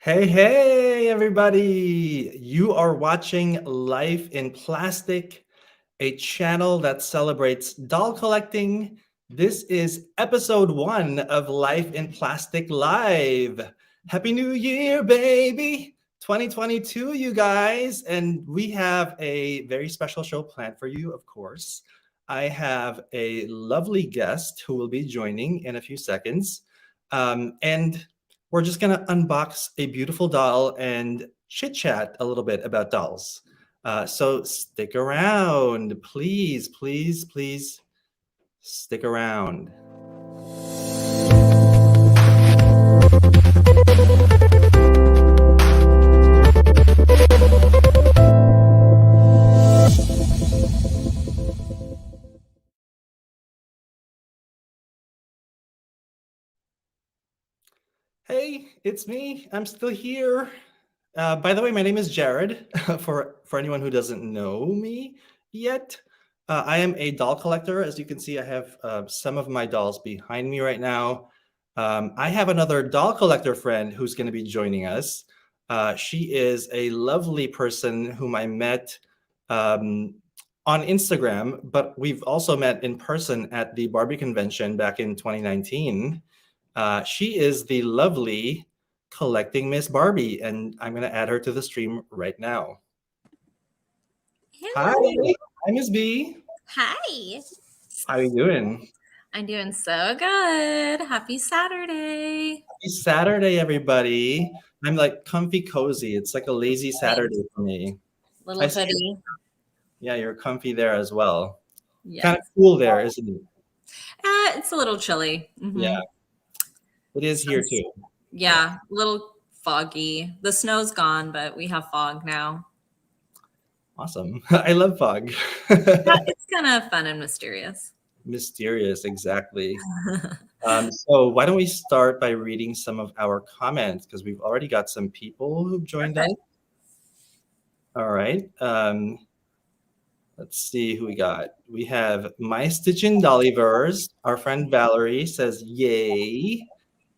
Hey, everybody. You are watching Life in Plastic, a channel that celebrates doll collecting. This is episode 1 of Life in Plastic Live. Happy New Year, baby. 2022, you guys. And we have a very special show planned for you, of course. I have a lovely guest who will be joining in a few seconds. And we're just going to unbox a beautiful doll and chit chat a little bit about dolls. So stick around, please, please, please stick around. Hey, it's me. I'm still here. By the way, my name is Jared. For anyone who doesn't know me yet, I am a doll collector. As you can see, I have some of my dolls behind me right now. I have another doll collector friend who's going to be joining us. She is a lovely person whom I met on Instagram, but we've also met in person at the Barbie convention back in 2019. She is the lovely collecting Miss Barbie, and I'm going to add her to the stream right now. Hi, Hello. hi, Miss B. Hi. How are you doing? I'm doing so good. Happy Saturday. Happy Saturday, everybody. I'm like comfy cozy. It's like a lazy Saturday for me. I Little see. hoodie. Yeah, you're comfy there as well. Yes. Kind of cool there, isn't it? It's a little chilly. Yeah, it is here too. Yeah, a little foggy. The snow's gone, but we have fog now. Awesome. I love fog. It's kind of fun and mysterious. Mysterious, exactly. So why don't we start by reading some of our comments, because we've already got some people who've joined us. All right. Let's see who we got. We have My Stitch in Dollyverse. Our friend Valerie says, yay.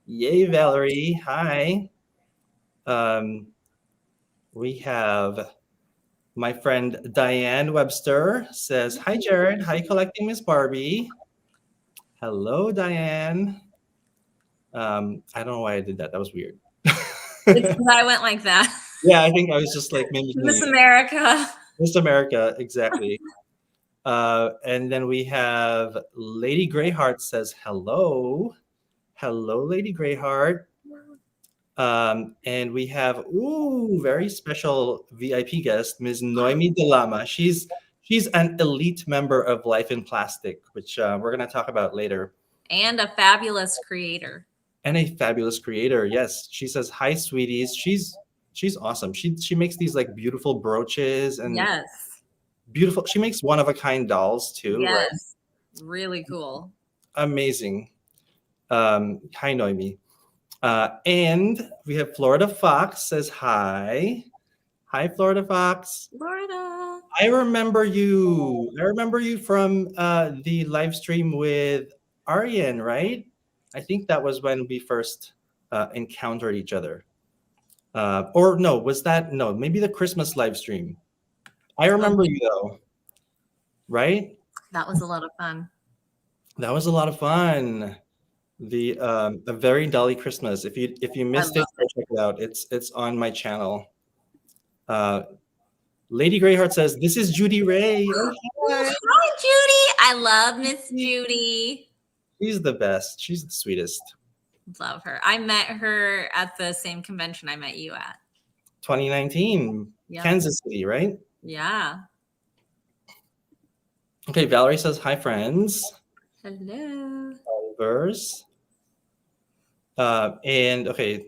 Yay, Valerie. Hi. We have my friend Diane Webster says, hi, Jared. Hi, Collecting Miss Barbie. Hello, Diane. I don't know why I did that. That was weird. It's because I went like that. Yeah, I think I was just like mimicking Miss America. Miss America, exactly. And then we have Lady Greyheart says hello. Hello, Lady Greyheart. And we have very special VIP guest, Ms. Noemi Delama. She's an elite member of Life in Plastic, which we're going to talk about later. And a fabulous creator. And a fabulous creator. Yes, she says hi, sweeties. She's awesome. She makes these like beautiful brooches and Yes. beautiful. She makes one of a kind dolls too. Yes. Right? Really cool. Amazing. Hi, Noemi. And we have Florida Fox says hi. Hi, Florida Fox. Florida. I remember you. I remember you from the live stream with Aryan, right? I think that was when we first encountered each other. Or no, was that no? Maybe the Christmas live stream. I remember you though, right? That was a lot of fun. That was a lot of fun. The a very dolly Christmas. If you missed it, go check it out. It's on my channel. Lady Greyheart says, "This is Judy Ray." Oh, hi, Judy. I love Miss Judy. She's the best. She's the sweetest. Love her. I met her at the same convention I met you at. 2019, yep. Kansas City, right? Yeah. Okay, Valerie says, hi, friends. Hello. Verse. And okay,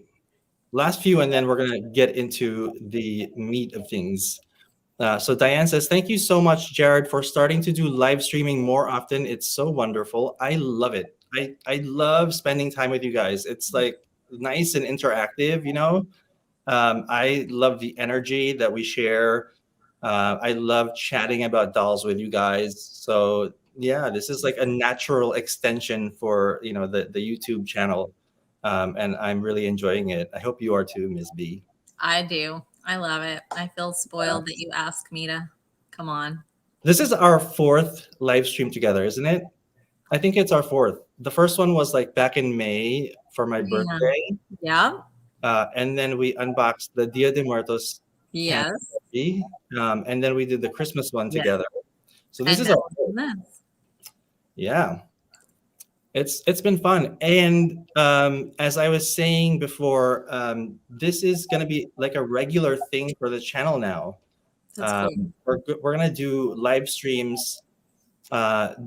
last few, and then we're going to get into the meat of things. So Diane says, thank you so much, Jared, for starting to do live streaming more often. It's so wonderful. I love it. I love spending time with you guys. It's like nice and interactive, you know? I love the energy that we share. I love chatting about dolls with you guys. So yeah, this is like a natural extension for, you know, the YouTube channel. and I'm really enjoying it. I hope you are too, Miss B. I do. I love it. I feel spoiled that you asked me to come on. This is our fourth live stream together, isn't it? I think it's our fourth. The first one was like back in May for my Yeah. birthday. Yeah. And then we unboxed the Dia de Muertos candy, Yes. and then we did the Christmas one Yes. together. So this And is our this. yeah. It's been fun, and as I was saying before, this is going to be like a regular thing for the channel now. That's cool. We're going to do live streams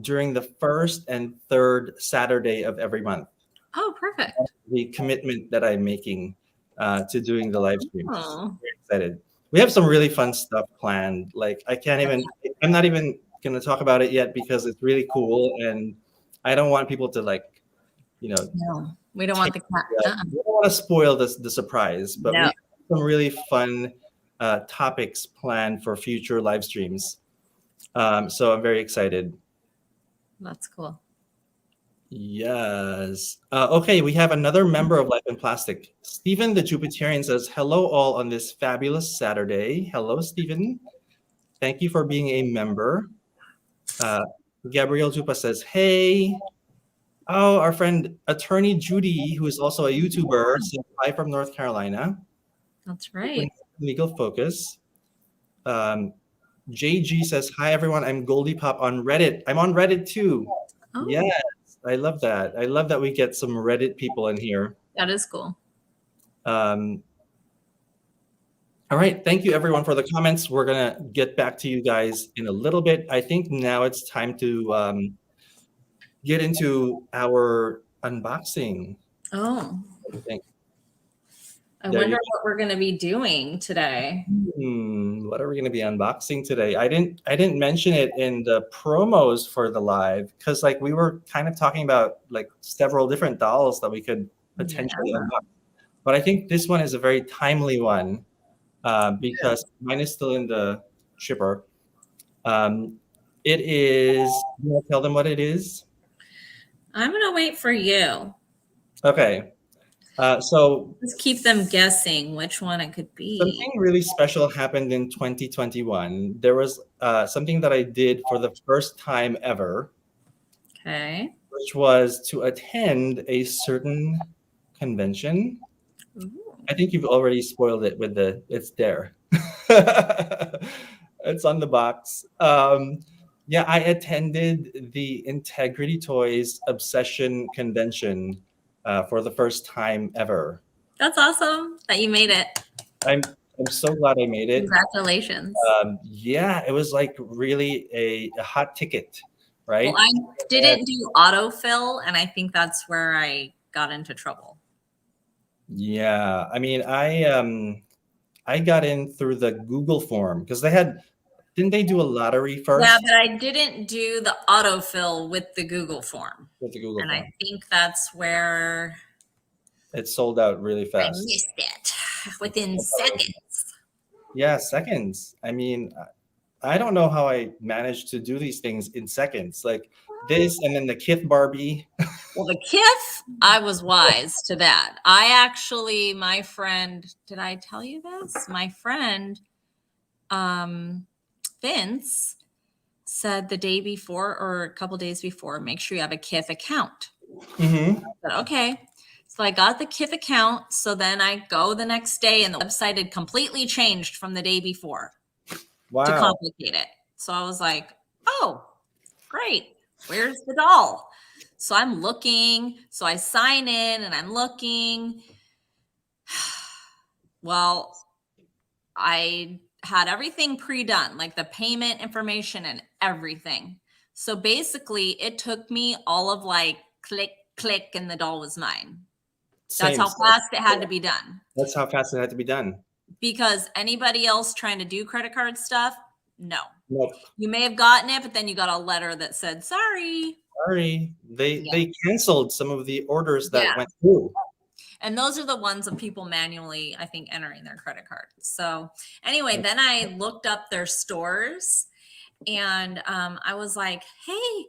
during the first and third Saturday of every month. Oh, perfect. The commitment that I'm making to doing the live streams. Oh. Very excited. We have some really fun stuff planned. Like I'm not even going to talk about it yet because it's really cool, and I don't want people to No, we don't want the cat. we don't want to spoil the surprise, but we No. have some really fun topics planned for future live streams. So I'm very excited. That's cool. Yes. Okay, we have another member of Life in Plastic. Stephen the Jupiterian says, hello all on this fabulous Saturday. Hello, Stephen. Thank you for being a member. Gabrielle Jupa says, hey. Oh, our friend Attorney Judy, who is also a YouTuber, says hi from North Carolina. That's right. Legal Focus. JG says, hi everyone, I'm Goldie Pop on Reddit. I'm on Reddit too. Oh, Yes, I love that. I love that we get some Reddit people in here. that is cool. All right, thank you everyone for the comments. We're gonna get back to you guys in a little bit. I think now it's time to get into our unboxing. Oh, What do you think? I wonder what we're going to be doing today. What are we going to be unboxing today? I didn't mention it in the promos for the live because like we were kind of talking about like several different dolls that we could potentially unbox. But I think this one is a very timely one because mine is still in the shipper. It is. You want to tell them what it is? I'm going to wait for you. Okay. So let's keep them guessing which one it could be. Something really special happened in 2021. There was something that I did for the first time ever. Okay. Which was to attend a certain convention. Ooh. I think you've already spoiled it with it's there. It's on the box. Yeah, I attended the Integrity Toys Obsession Convention for the first time ever. That's awesome that you made it. I'm so glad I made it. Congratulations. Yeah, it was like really a hot ticket, right? Well, I didn't do autofill, and I think that's where I got into trouble. Yeah, I mean, I got in through the Google form because didn't they do a lottery first? Yeah, but I didn't do the autofill with the Google form. With the Google form. I think that's where it sold out really fast. I missed it within seconds. Yeah, seconds. I mean, I don't know how I managed to do these things in seconds. Like this and then the Kith Barbie. Well, the Kith, I was wise to that. My friend, did I tell you this? My friend, Vince, said the day before or a couple days before, make sure you have a Kith account. Mm-hmm. I said, okay. So I got the Kith account. So then I go the next day and the website had completely changed from the day before. Wow. To complicate it. So I was like, oh, great. Where's the doll? So I'm looking. So I sign in and I'm looking. Well, I had everything pre-done, like the payment information and everything. So basically it took me all of like click, click, and the doll was mine. That's how fast it had to be done. That's how fast it had to be done. Because anybody else trying to do credit card stuff, no. Nope. You may have gotten it, but then you got a letter that said, sorry. They canceled some of the orders that went through. And those are the ones of people manually, I think, entering their credit cards. So anyway, then I looked up their stores and I was like, hey,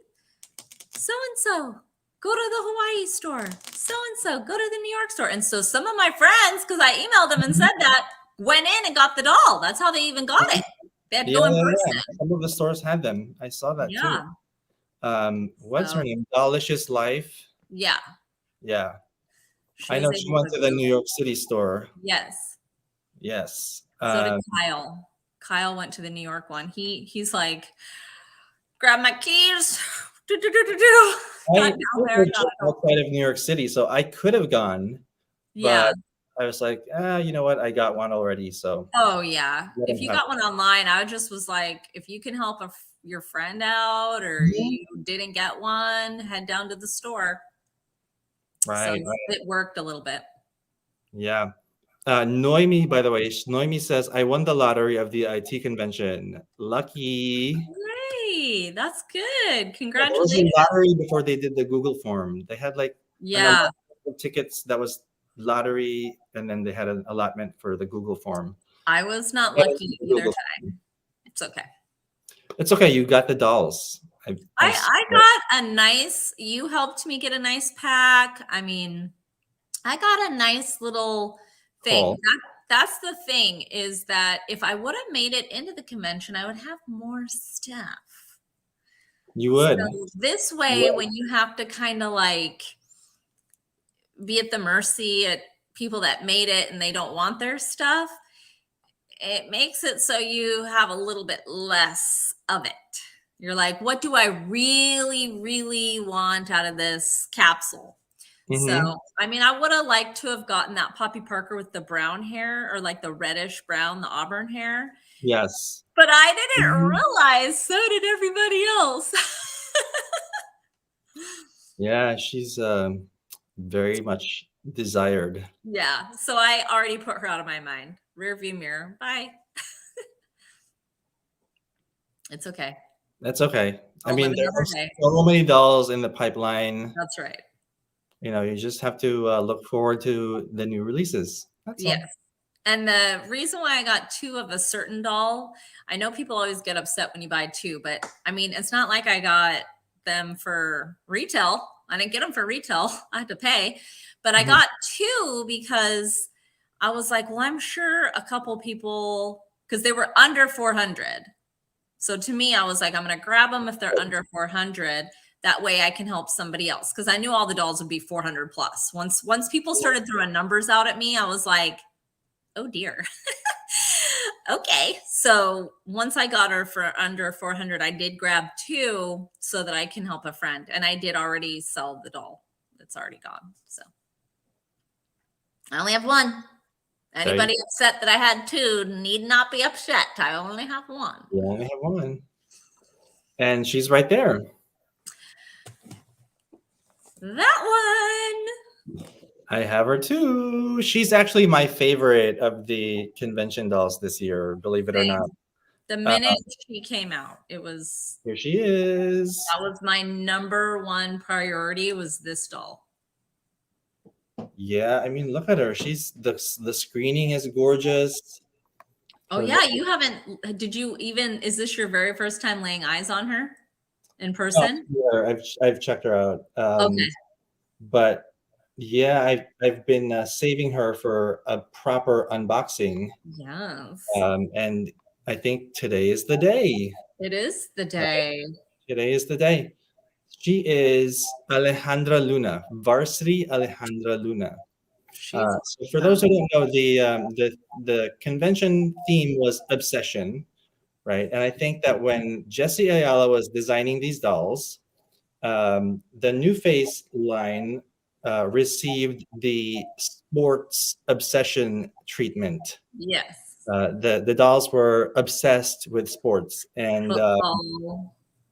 so-and-so, go go to the Hawaii store. So-and-so, go to the New York store. And so some of my friends, because I emailed them and said that, went in and got the doll. That's how they even got it. They had to go in person. Some of the stores had them. I saw that too. What's her name? Delicious Life. Yeah. Yeah. I know she went to the New York City store. Yes. Yes. So did Kyle. Kyle went to the New York one. He's like, grab my keys. I live outside of New York City, so I could have gone. Yeah. But I was like, you know what? I got one already. So. Oh yeah. If you got one online, I just was like, if you can help your friend out, or you didn't get one, head down to the store. Right. So it worked a little bit. Yeah. Noemi, by the way, Noemi says, I won the lottery of the IT convention. Lucky. Great. That's good. There Congratulations. was a lottery before they did the Google form. They had like tickets that was lottery, and then they had an allotment for the Google form. I was not lucky either time. It's okay. It's okay. You got the dolls. I got a nice, you helped me get a nice pack. I mean, I got a nice little thing. That's the thing, is that if I would have made it into the convention, I would have more stuff. You would. So this way, when you have to kind of like be at the mercy at people that made it and they don't want their stuff, it makes it so you have a little bit less of it. You're like, what do I really, really want out of this capsule? So, I mean, I would have liked to have gotten that Poppy Parker with the brown hair, or like the reddish brown, the auburn hair. Yes. But I didn't realize, so did everybody else. Yeah, she's very much desired. Yeah. So I already put her out of my mind. Rear view mirror. Bye. It's okay. That's okay. I mean, there are so many dolls in the pipeline. That's right. You know, you just have to look forward to the new releases. That's all. And the reason why I got 2 of a certain doll, I know people always get upset when you buy 2, but I mean, it's not like I got them for retail. I didn't get them for retail. I had to pay, but I got 2 because I was like, well, I'm sure a couple people, because they were under 400. So to me, I was like, I'm going to grab them if they're under 400. That way I can help somebody else. Because I knew all the dolls would be 400 plus. Once people started throwing numbers out at me, I was like, oh dear. Okay. So once I got her for under 400, I did grab 2 so that I can help a friend. And I did already sell the doll. It's already gone. So I only have 1. Anybody upset that I had 2 need not be upset. I only have 1. You only have 1. And she's right there. That one. I have her too. She's actually my favorite of the convention dolls this year, believe it or not. The minute she came out, it was... Here she is. That was my number 1 priority, was this doll. Yeah, I mean, look at her. She's the screening is gorgeous. Oh yeah, you haven't, did you even, is this your very first time laying eyes on her in person? Yeah, I've checked her out. Okay. But yeah, I've been saving her for a proper unboxing. Yes. And I think today is the day. It is the day. Today is the day. She is Alejandra Luna, Varsity Alejandra Luna. So for those who don't know, the convention theme was obsession, right? And I think that when Jesse Ayala was designing these dolls, the New Face line received the sports obsession treatment. Yes. The dolls were obsessed with sports, and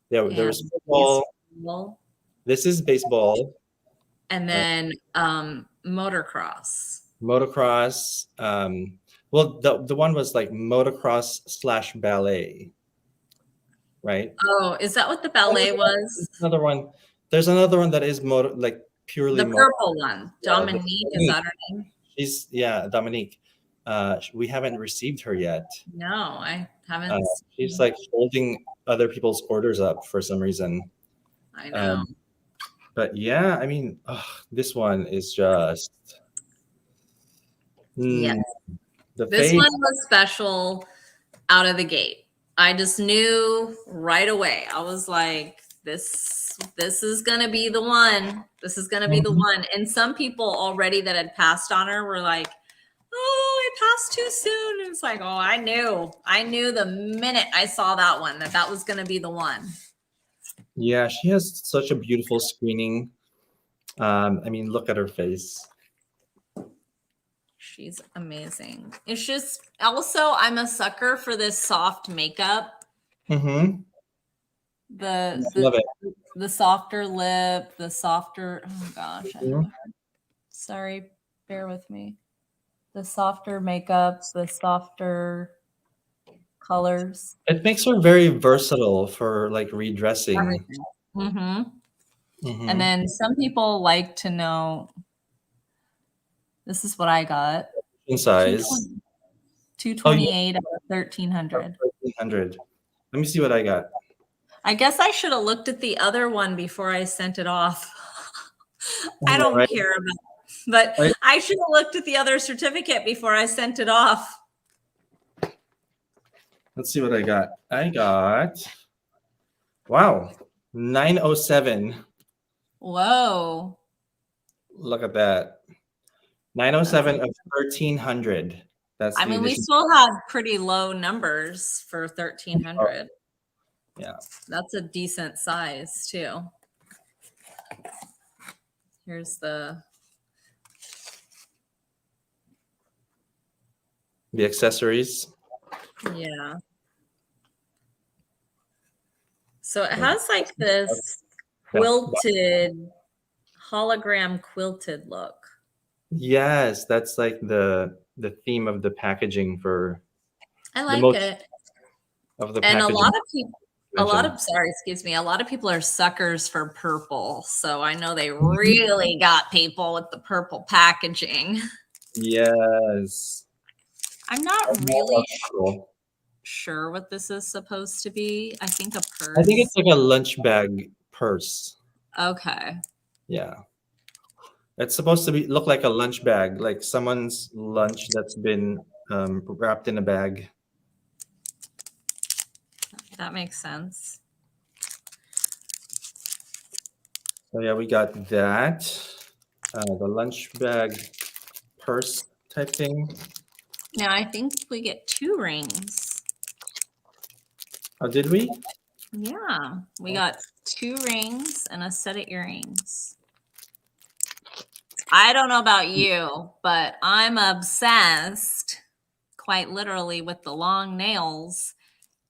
there was football. Baseball. This is baseball. And then motocross. Motocross. Well, the one was like motocross / ballet, right? Oh, is that what the ballet was? Another one. There's another one that is like purely the purple one. Dominique, is that her name? She's Dominique. We haven't received her yet. No, I haven't. She's like holding other people's orders up for some reason. I know. But yeah, I mean, this one is just Yes. the This face. one was special out of the gate. I just knew right away. I was like, this is gonna be the one. This is gonna be the Mhm. one. And some people already that had passed on her were like, oh, I passed too soon. And it's like, oh, I knew the minute I saw that one that was gonna be the one. Yeah, she has such a beautiful screening. I mean, look at her face. She's amazing. It's just also I'm a sucker for this soft makeup. Mm-hmm. Love it. The softer lip, the softer oh gosh, Mhm. sorry, bear with me. The softer makeup, the softer colors. It makes her very versatile for like redressing. Everything. Mm-hmm. And Mm-hmm. then some people like to know this is what I got. In size. 228 out of 1300. 1300. Let me see what I got. I guess I should have looked at the other one before I sent it off. I I know, don't right? care about it, but Right? I should have looked at the other certificate before I sent it off. Let's see what I got. I got, wow, 907. Whoa. Look at that. 907 of 1300. That's I the mean, we edition. still had pretty low numbers for 1300. Yeah. That's a decent size too. Here's the accessories. yeah. So it has like this quilted hologram quilted look. Yes, that's like the theme of the packaging for I the like most it. of the And packaging. a lot of people are suckers for purple. So I know they Mhm. really got people with the purple packaging. Yes. I'm not I know really about purple. sure what this is supposed to be. I think a I think purse. it's like a lunch bag purse. Okay. Yeah. It's supposed to look like a lunch bag, like someone's lunch that's been wrapped in a bag. That makes sense. So yeah, we got that. The lunch bag purse type thing. Now I think we get 2 rings. Oh, did we? Yeah, we got 2 rings and a set of earrings. I don't know about you, but I'm obsessed, quite literally, with the long nails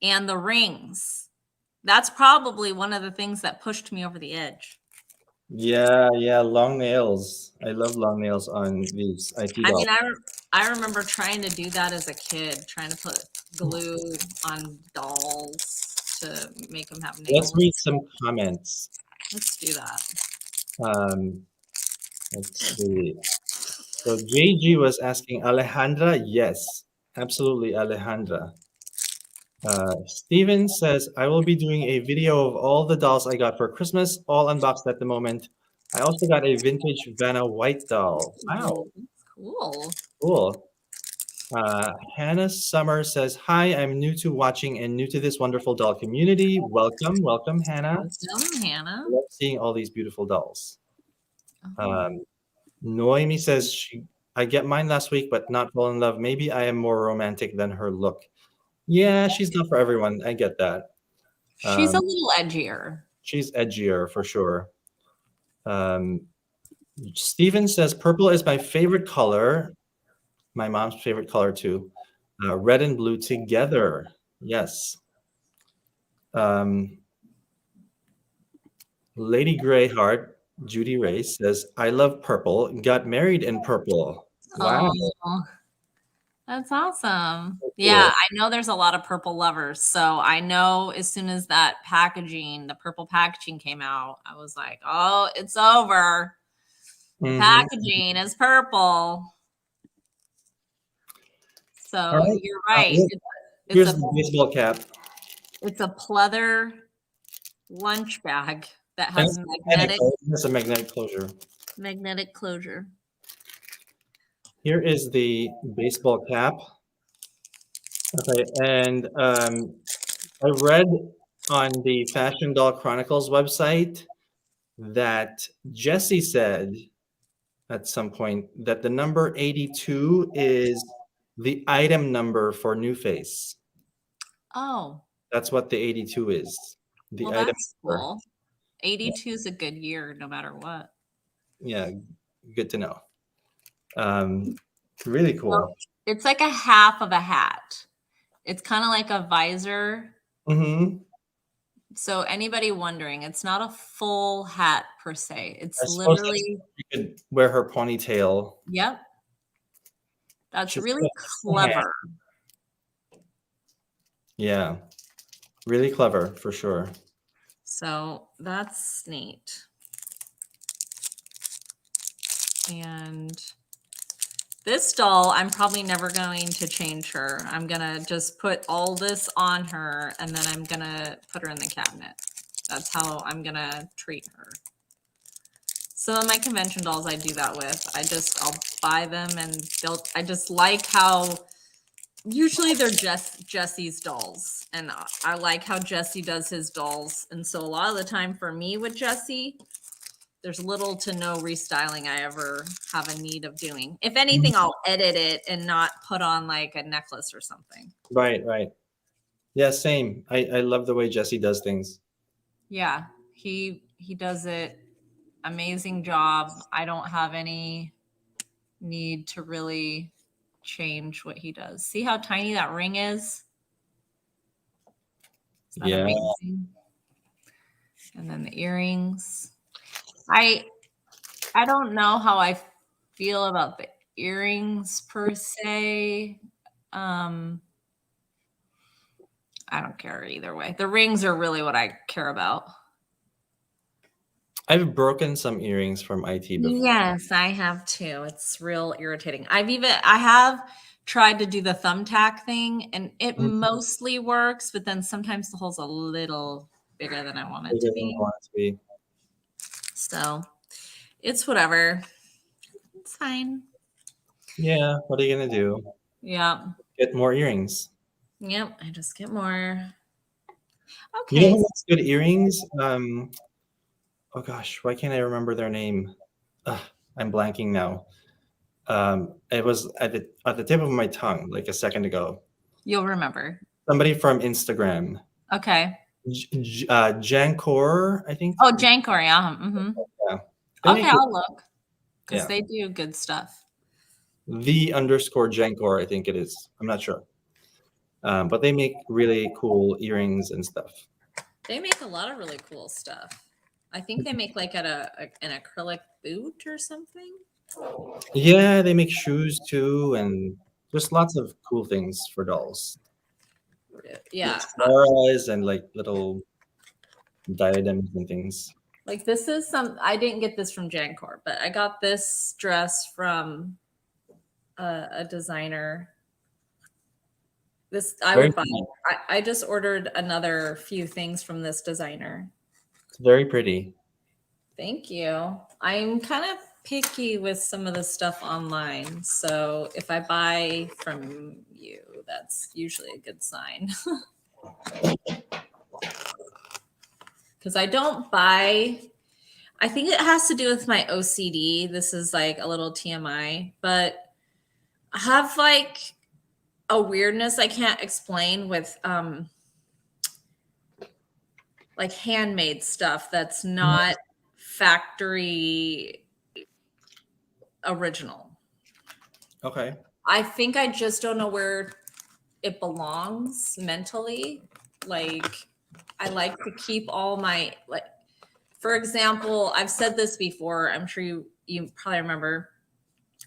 and the rings. That's probably one of the things that pushed me over the edge. Yeah, long nails. I love long nails on these IT I dolls. mean, I remember trying to do that as a kid, trying to put glue on dolls to make them have nails. Let's read some comments. Let's do that. Let's see. So JG was asking, Alejandra, yes, absolutely, Alejandra. Steven says, I will be doing a video of all the dolls I got for Christmas, all unboxed at the moment. I also got a vintage Vanna White doll. Wow, That's cool. cool. Hannah Summer says, hi, I'm new to watching and new to this wonderful doll community. Welcome, welcome, Hannah. Welcome, Hannah. I love seeing all these beautiful dolls. Oh. Noemi says, I get mine last week, but not fall in love. Maybe I am more romantic than her look. Yeah, she's not for everyone. I get that. She's a little edgier. She's edgier for sure. Steven says, purple is my favorite color. My mom's favorite color too. Red and blue together. Yes. Lady Greyheart, Judy Ray says, I love purple. Got married in purple. Wow. Oh, that's awesome. Cool. Yeah, I know there's a lot of purple lovers. So I know as soon as that packaging, the purple packaging came out, I was like, oh, it's over. The packaging is purple. So Right. you're right. Here's the baseball cap. It's a pleather lunch bag. that has It's a magnetic closure. magnetic closure. Here is the baseball cap. Okay, and I read on the Fashion Doll Chronicles website that Jessie said at some point that the number 82 is the item number for NuFace. Oh, That's what the 82 is. The well, item that's number. cool. 82 is a good year, no matter what. Yeah, good to know. Really cool. Well, it's like a half of a hat. It's kind of like a visor. Mm-hmm. So anybody wondering, it's not a full hat per se. It's I suppose literally, you could wear her ponytail. yep. That's She's really got a hand. clever. Yeah, really clever for sure. So that's neat. And this doll, I'm probably never going to change her. I'm gonna just put all this on her and then I'm gonna put her in the cabinet. That's how I'm gonna treat her. Some of my convention dolls I do that with. I'll buy them and I just like how, usually they're Jesse's dolls. And I like how Jesse does his dolls. And so a lot of the time for me with Jesse, there's little to no restyling I ever have a need of doing. If anything, I'll edit it and not put on like a necklace or something. Right. Yeah, same. I love the way Jesse does things. Yeah, he does it. Amazing job. I don't have any need to really change what he does. See how tiny that ring is? Isn't that amazing? And then the earrings. I don't know how I feel about the earrings per se. I don't care either way. The rings are really what I care about. I've broken some earrings from IT before. Yes, I have too. It's real irritating. I have tried to do the thumbtack thing and it mostly works, but then sometimes the hole's a little bigger than I want it to be. So it's whatever. It's fine. Yeah, what are you gonna do? Yeah. Get more earrings. Yep, I just get more. Okay. You know what's good earrings? Oh gosh, why can't I remember their name? I'm blanking now. It was at the tip of my tongue like a second ago. You'll remember. Somebody from Instagram. Okay. Jankor, I think. Oh, Jankor, yeah. Mm-hmm. Yeah. Okay, I'll look because Yeah. they do good stuff. _Jankor, I think it is. I'm not sure. But they make really cool earrings and stuff. They make a lot of really cool stuff. I think they make like an acrylic boot or something. Yeah, they make shoes too, and just lots of cool things for dolls. Yeah. Tiaras and like little diadems and things. Like this is I didn't get this from Jankor, but I got this dress from a designer. This I would buy. I just ordered another few things from this designer. It's very pretty. Thank you. I'm kind of picky with some of the stuff online. So if I buy from you, that's usually a good sign. Because I don't buy, I think it has to do with my OCD. This is like a little TMI, but I have like a weirdness I can't explain with like handmade stuff that's not factory original. Okay. I think I just don't know where it belongs mentally. Like I like to keep all my, like, for example, I've said this before, I'm sure you probably remember,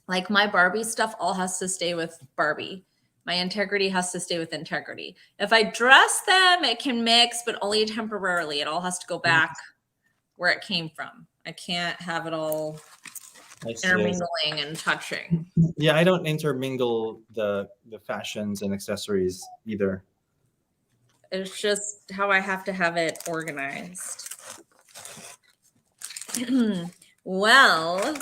like my Barbie stuff all has to stay with Barbie. My integrity has to stay with integrity. If I dress them, it can mix, but only temporarily. It all has to go back where it came from. I can't have it all intermingling and touching. Yeah, I don't intermingle the fashions and accessories either. It's just how I have to have it organized. Well,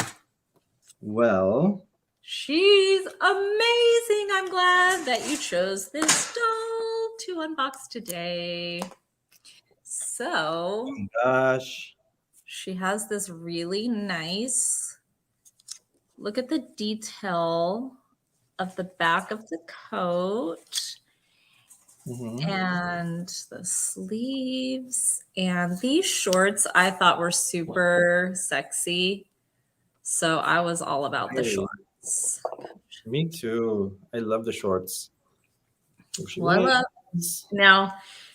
she's amazing. I'm glad that you chose this doll to unbox today. So, oh my gosh. she has this really nice, look at the detail of the back of the coat and the sleeves. And these shorts I thought were super sexy. So I was all about the Hey, shorts. me too. I love the shorts. Here she Well, I love is. now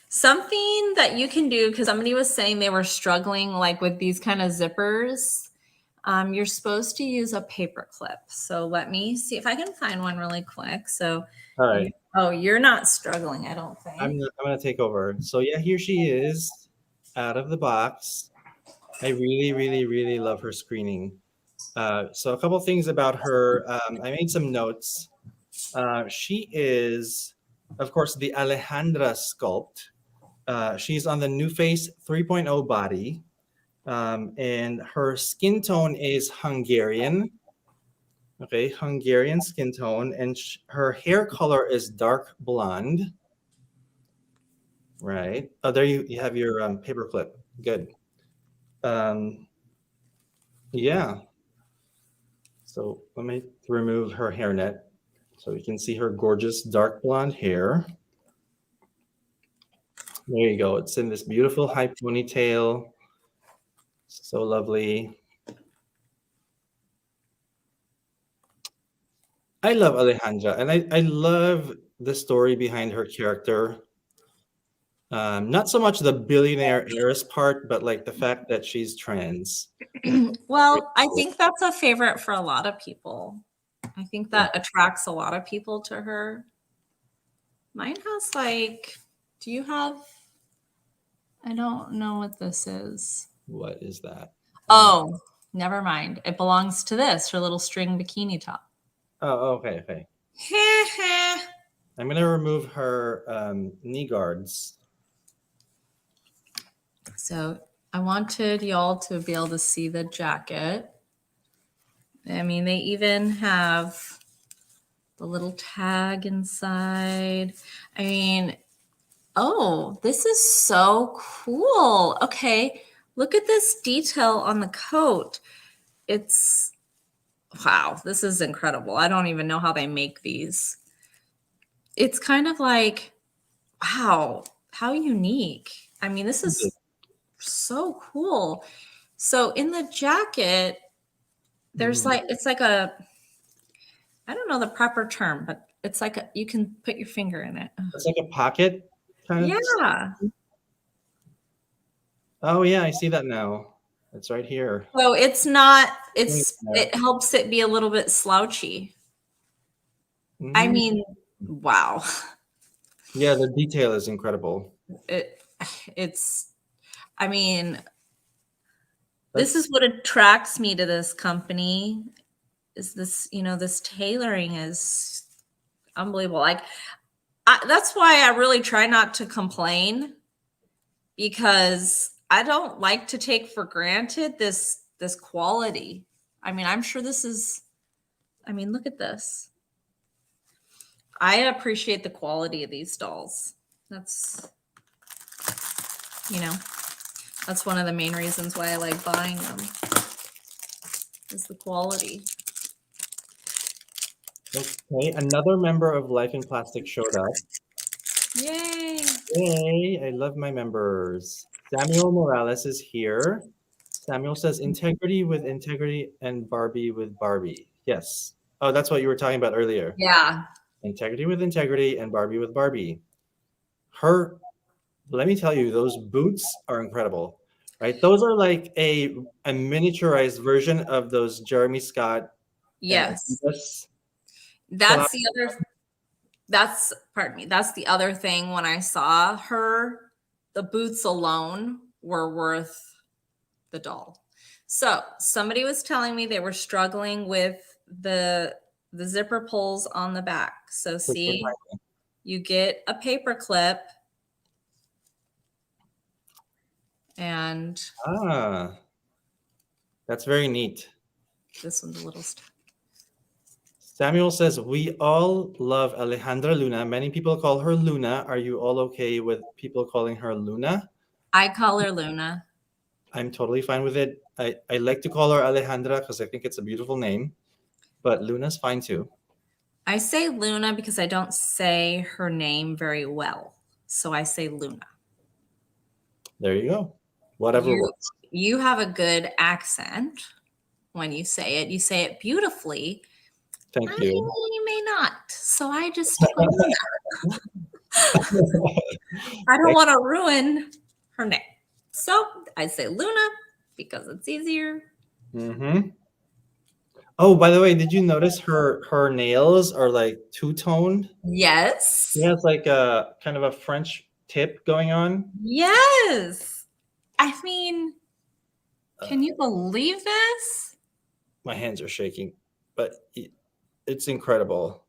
something that you can do, because somebody was saying they were struggling like with these kind of zippers. You're supposed to use a paper clip. So let me see if I can find one really quick. So, All right. you're not struggling, I don't I'm think. gonna take over. So yeah, here she is out of the box. I really, really, really love her screening. So a couple things about her. I made some notes. She is, of course, the Alejandra sculpt. She's on the New Face 3.0 body, and her skin tone is Hungarian. Okay, Hungarian skin tone, and her hair color is dark blonde. Right. Oh, there you have your paper clip. Good. Um, yeah. So let me remove her hairnet so you can see her gorgeous dark blonde hair. There you go. It's in this beautiful high ponytail. So lovely. I love Alejandra, and I love the story behind her character. Not so much the billionaire heiress part, but like the fact that she's trans. Well, I think that's a favorite for a lot of people. I think that attracts a lot of people to her. Mine has like, do you have, I don't know what this is. What is that? Oh, never mind. It belongs to this, her little string bikini top. Oh, okay, okay. I'm gonna remove her knee guards. So I wanted y'all to be able to see the jacket. I mean, they even have the little tag inside. I mean, oh, this is so cool. Okay, look at this detail on the coat. It's, wow, this is incredible. I don't even know how they make these. It's kind of like, wow, how unique. I mean, this is so cool. So in the jacket, there's like, it's like a, I don't know the proper term, but it's like a, you can put your finger in it. It's like a pocket kind of. Yeah. Oh yeah, I see that now. It's right here. So it's not, Yeah. it helps it be a little bit slouchy. I Mhm. mean, wow. Yeah, the detail is incredible. It, it's, I mean, this is That's what attracts me to this company is this, this tailoring is unbelievable. Like, that's why I really try not to complain, because I don't like to take for granted this quality. I mean, I'm sure this is, I mean, look at this. I appreciate the quality of these dolls. That's, you know, that's one of the main reasons why I like buying them, is the quality. okay. Another member of Life in Plastic showed up. Yay. Yay, I love my members. Samuel Morales is here. Samuel says integrity with integrity and Barbie with Barbie. Yes. Oh, that's what you were talking about earlier. Yeah. Integrity with integrity and Barbie with Barbie. Her, let me tell you, those boots are incredible, right? Those are like a miniaturized version of those Jeremy Scott and Yes. Adidas collab. That's the other, pardon me, that's the other thing. When I saw her, the boots alone were worth the doll. So somebody was telling me they were struggling with the zipper pulls on the back. So see, you get a paper clip and Ah, That's very neat. This one's a little Samuel says, we all love Alejandra Luna. Many people call her Luna. Are you all okay with people calling her Luna? I call her Luna. I'm totally fine with it. I like to call her Alejandra because I think it's a beautiful name, but Luna's fine too. I say Luna because I don't say her name very well. So I say Luna. There you go. Whatever works. You have a good accent when you say it. You say it beautifully. Thank you. You may not. So I just stick with Luna. I don't want to ruin her name. So I say Luna because it's easier. Mm-hmm. Oh, by the way, did you notice her nails are like two-toned? Yes. She has like a kind of a French tip going on. Yes. I mean, can you believe this? My hands are shaking, but it's incredible.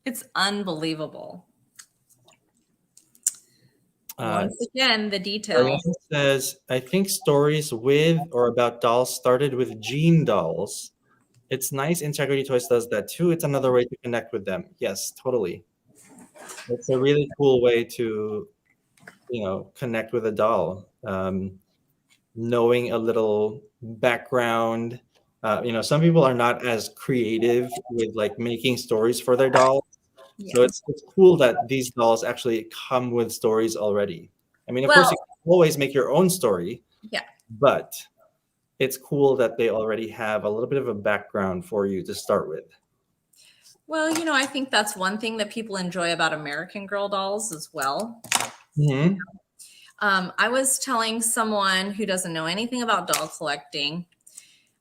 It's unbelievable. Once again, the details. Says, I think stories with or about dolls started with Gene dolls. It's nice Integrity Toys does that too. It's another way to connect with them. Yes, totally. It's a really cool way to, connect with a doll. Knowing a little background. Some people are not as creative with like making stories for their dolls. Yeah. So it's cool that these dolls actually come with stories already. I mean, of course, you can always make your own story. Yeah. But it's cool that they already have a little bit of a background for you to start with. Well, I think that's one thing that people enjoy about American Girl dolls as well. Mm-hmm. I was telling someone who doesn't know anything about doll collecting,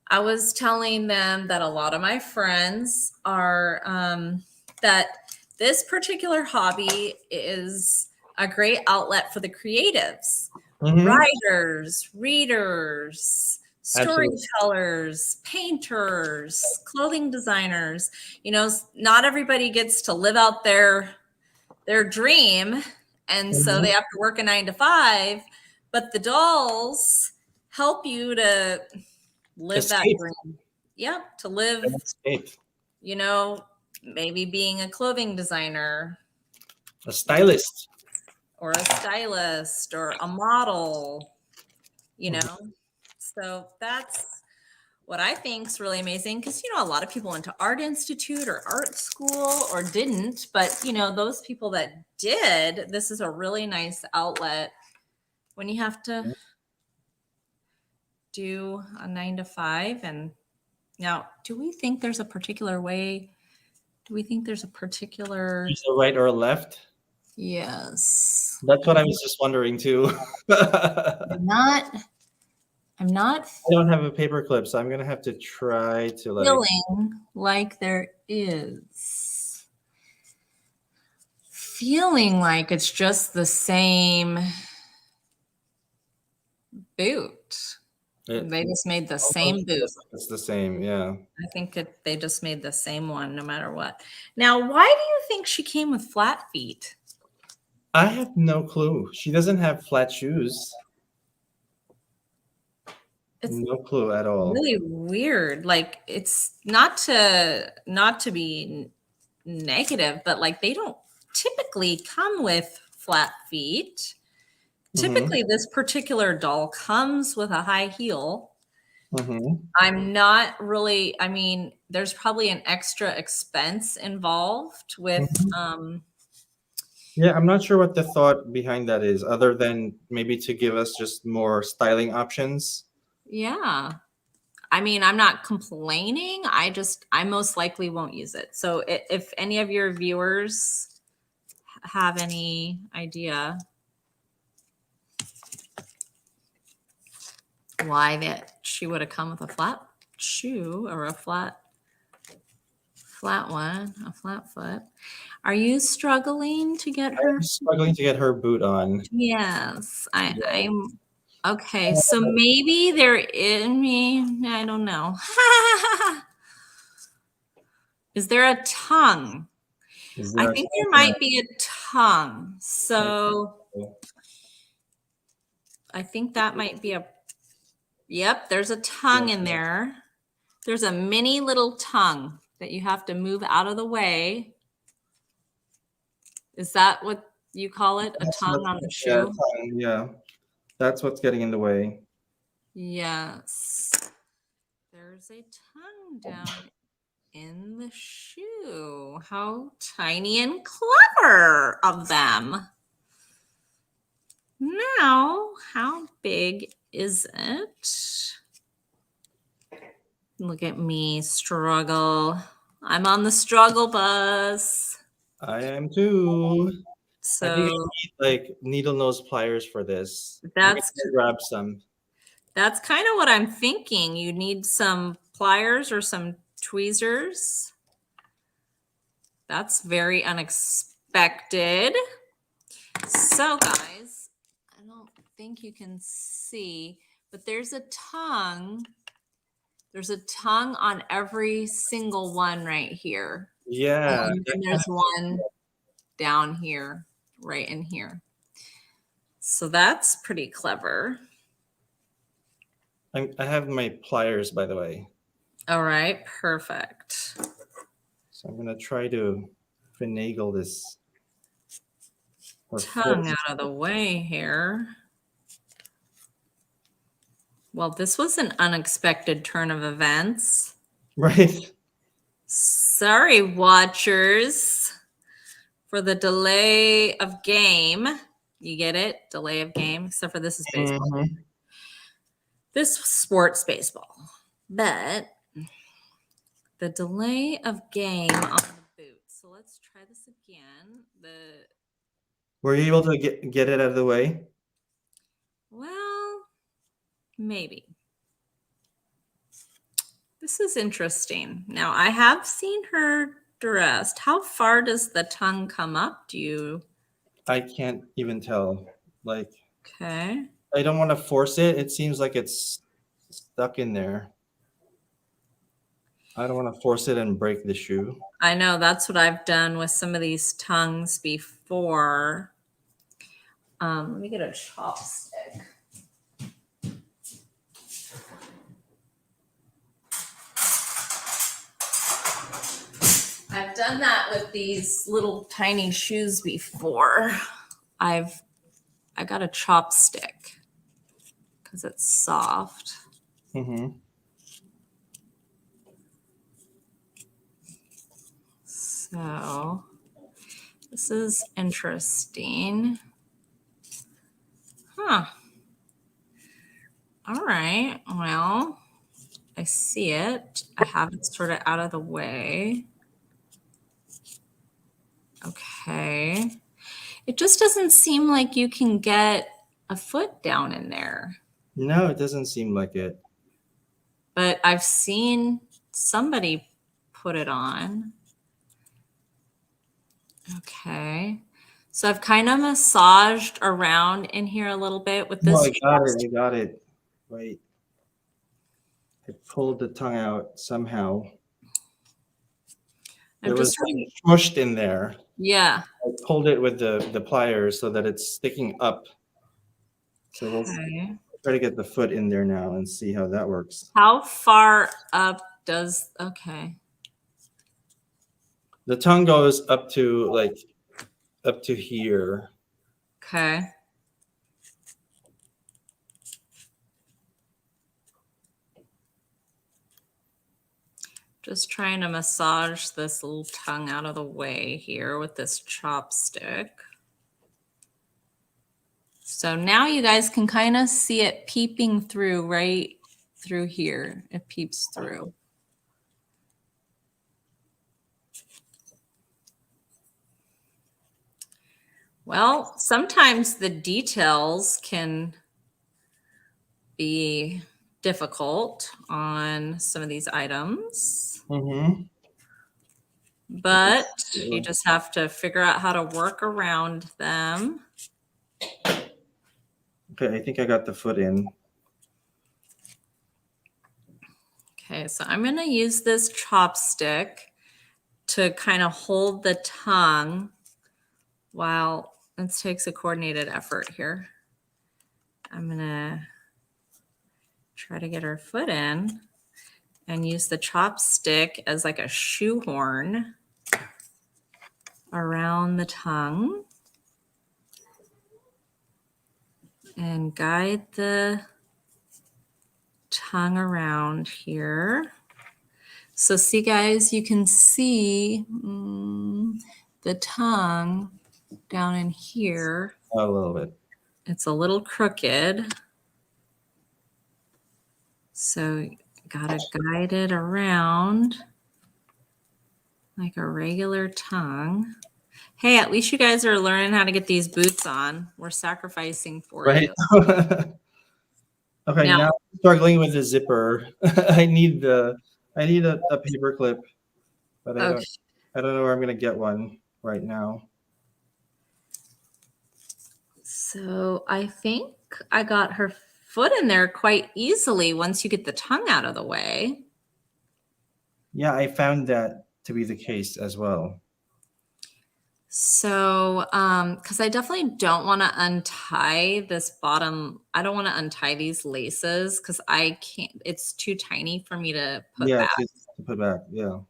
I was telling them that a lot of my friends are, that this particular hobby is a great outlet for the creatives, writers, readers, storytellers, painters, clothing designers. Not everybody gets to live out their dream. And so they have to work a 9 to 5, but the dolls help you to live that dream. Yeah, to live, maybe being a clothing designer, a stylist, or a stylist, or a model, So that's what I think is really amazing, because a lot of people went to art institute or art school or didn't, but those people that did, this is a really nice outlet when you have to do a 9 to 5. And now, do we think there's a particular way? Do we think there's a particular a right or a left? Yes. That's what I was just wondering too. I'm not. I don't have a paper clip, so I'm gonna have to try to feeling like there is. Feeling like it's just the same boot. They just made the same boot. It's the same, yeah. I think they just made the same one no matter what. Now, why do you think she came with flat feet? I have no clue. She doesn't have flat shoes. It's no clue at all. Really weird. Like, it's not to be negative, but like they don't typically come with flat feet. Typically, this particular doll comes with a high heel. I'm not really, there's probably an extra expense involved with. Yeah, I'm not sure what the thought behind that is, other than maybe to give us just more styling options. Yeah. I'm not complaining. I most likely won't use it. So if any of your viewers have any idea why that she would have come with a flat shoe or a flat one, a flat foot. Are you struggling to get her? I'm struggling to get her boot on. Yes, I'm. Okay, so maybe they're in me. I don't know. Is there a tongue? I think there might be a tongue. So I think that might be a Yep, there's a tongue in there. There's a mini little tongue that you have to move out of the way. Is that what you call it? A tongue on the Yeah, shoe? yeah. That's what's getting in the way. Yes. There's a tongue down in the shoe. How tiny and clever of them. Now, how big is it? Look at me struggle. I'm on the struggle bus. I am too. I think I So need like needle nose pliers for this. I'm that's gonna grab some. that's kind of what I'm thinking. You need some pliers or some tweezers. That's very unexpected. So guys, I don't think you can see, but there's a tongue. There's a tongue on every single one right here. Yeah. And then there's one down here, right in here. So that's pretty clever. I have my pliers, by the way. All right, perfect. So I'm gonna try to finagle this. Tongue out of the way here. Well, this was an unexpected turn of events. Right. Sorry, watchers, for the delay of game. You get it? Delay of game, except for this is baseball. Mm-hmm. This sports baseball. But the delay of game on the boot. So let's try this again. Were you able to get it out of the way? Well, maybe. This is interesting. Now, I have seen her dressed. How far does the tongue come up? Do you? I can't even tell. Like, Okay. I don't want to force it. It seems like it's stuck in there. I don't want to force it and break the shoe. I know that's what I've done with some of these tongues before. Let me get a chopstick. I've done that with these little tiny shoes before. I got a chopstick because it's soft. Mm-hmm. So this is interesting. Huh. All right. Well, I see it. I have it sort of out of the way. Okay. It just doesn't seem like you can get a foot down in there. No, it doesn't seem like it. But I've seen somebody put it on. Okay. So I've kind of massaged around in here a little bit with this. No, I got it. I got it. Wait. I pulled the tongue out somehow. It was smushed in there. Yeah. I pulled it with the pliers so that it's sticking up. So we'll try to get the foot in there now and see how that works. How far up does, okay. The tongue goes up to here. Okay. Just trying to massage this little tongue out of the way here with this chopstick. So now you guys can kind of see it peeping through right through here. It peeps through. Well, sometimes the details can be difficult on some of these items. Mm-hmm. But you just have to figure out how to work around them. Okay, I think I got the foot in. Okay, so I'm going to use this chopstick to kind of hold the tongue while this takes a coordinated effort here. I'm going to try to get her foot in and use the chopstick as like a shoehorn around the tongue and guide the tongue around here. So see, guys, you can see the tongue down in here. A little bit. It's a little crooked. So gotta guide it around like a regular tongue. Hey, at least you guys are learning how to get these boots on. We're sacrificing for you. Okay, now I'm struggling with the zipper. I need a paper clip, but I don't know where I'm gonna get one right now. So I think I got her foot in there quite easily once you get the tongue out of the way. Yeah, I found that to be the case as well. So, because I definitely don't want to untie this bottom. I don't want to untie these laces because I can't. It's too tiny for me to put back. Yeah, to put back. Yeah.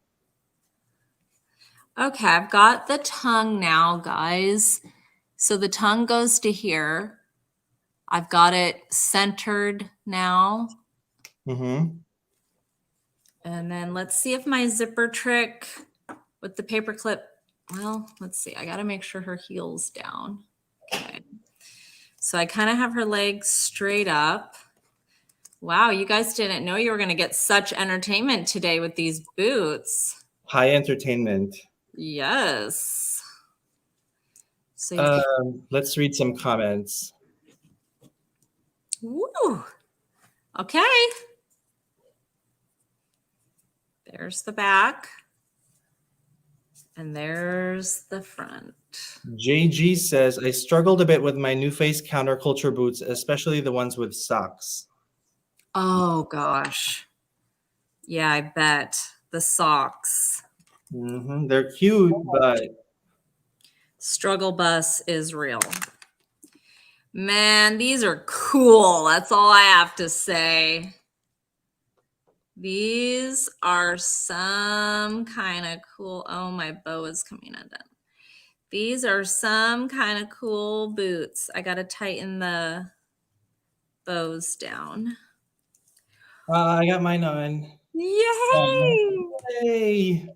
Okay, I've got the tongue now, guys. So the tongue goes to here. I've got it centered now. Mm-hmm. And then let's see if my zipper trick with the paper clip. Well, let's see. I got to make sure her heel's down. Okay. So I kind of have her legs straight up. Wow, you guys didn't know you were going to get such entertainment today with these boots. High entertainment. Yes. So let's read some comments. Woo. Okay. There's the back. And there's the front. JG says, I struggled a bit with my New Face counterculture boots, especially the ones with socks. Oh, gosh. Yeah, I bet. The socks. Mm-hmm. They're cute, but... Struggle bus is real. Man, these are cool. That's all I have to say. These are some kind of cool. Oh, my bow is coming undone. These are some kind of cool boots. I got to tighten the bows down. I got mine on. Yay! Yay!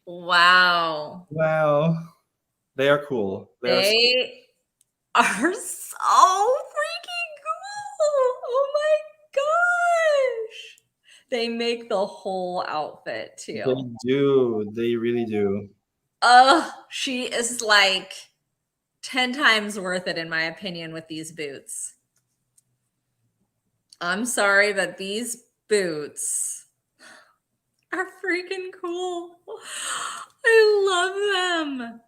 Wow. Wow. They are cool. They are so freaking cool. Oh my gosh. They make the whole outfit too. They do. They really do. She is like 10 times worth it in my opinion with these boots. I'm sorry, but these boots are freaking cool. I love them.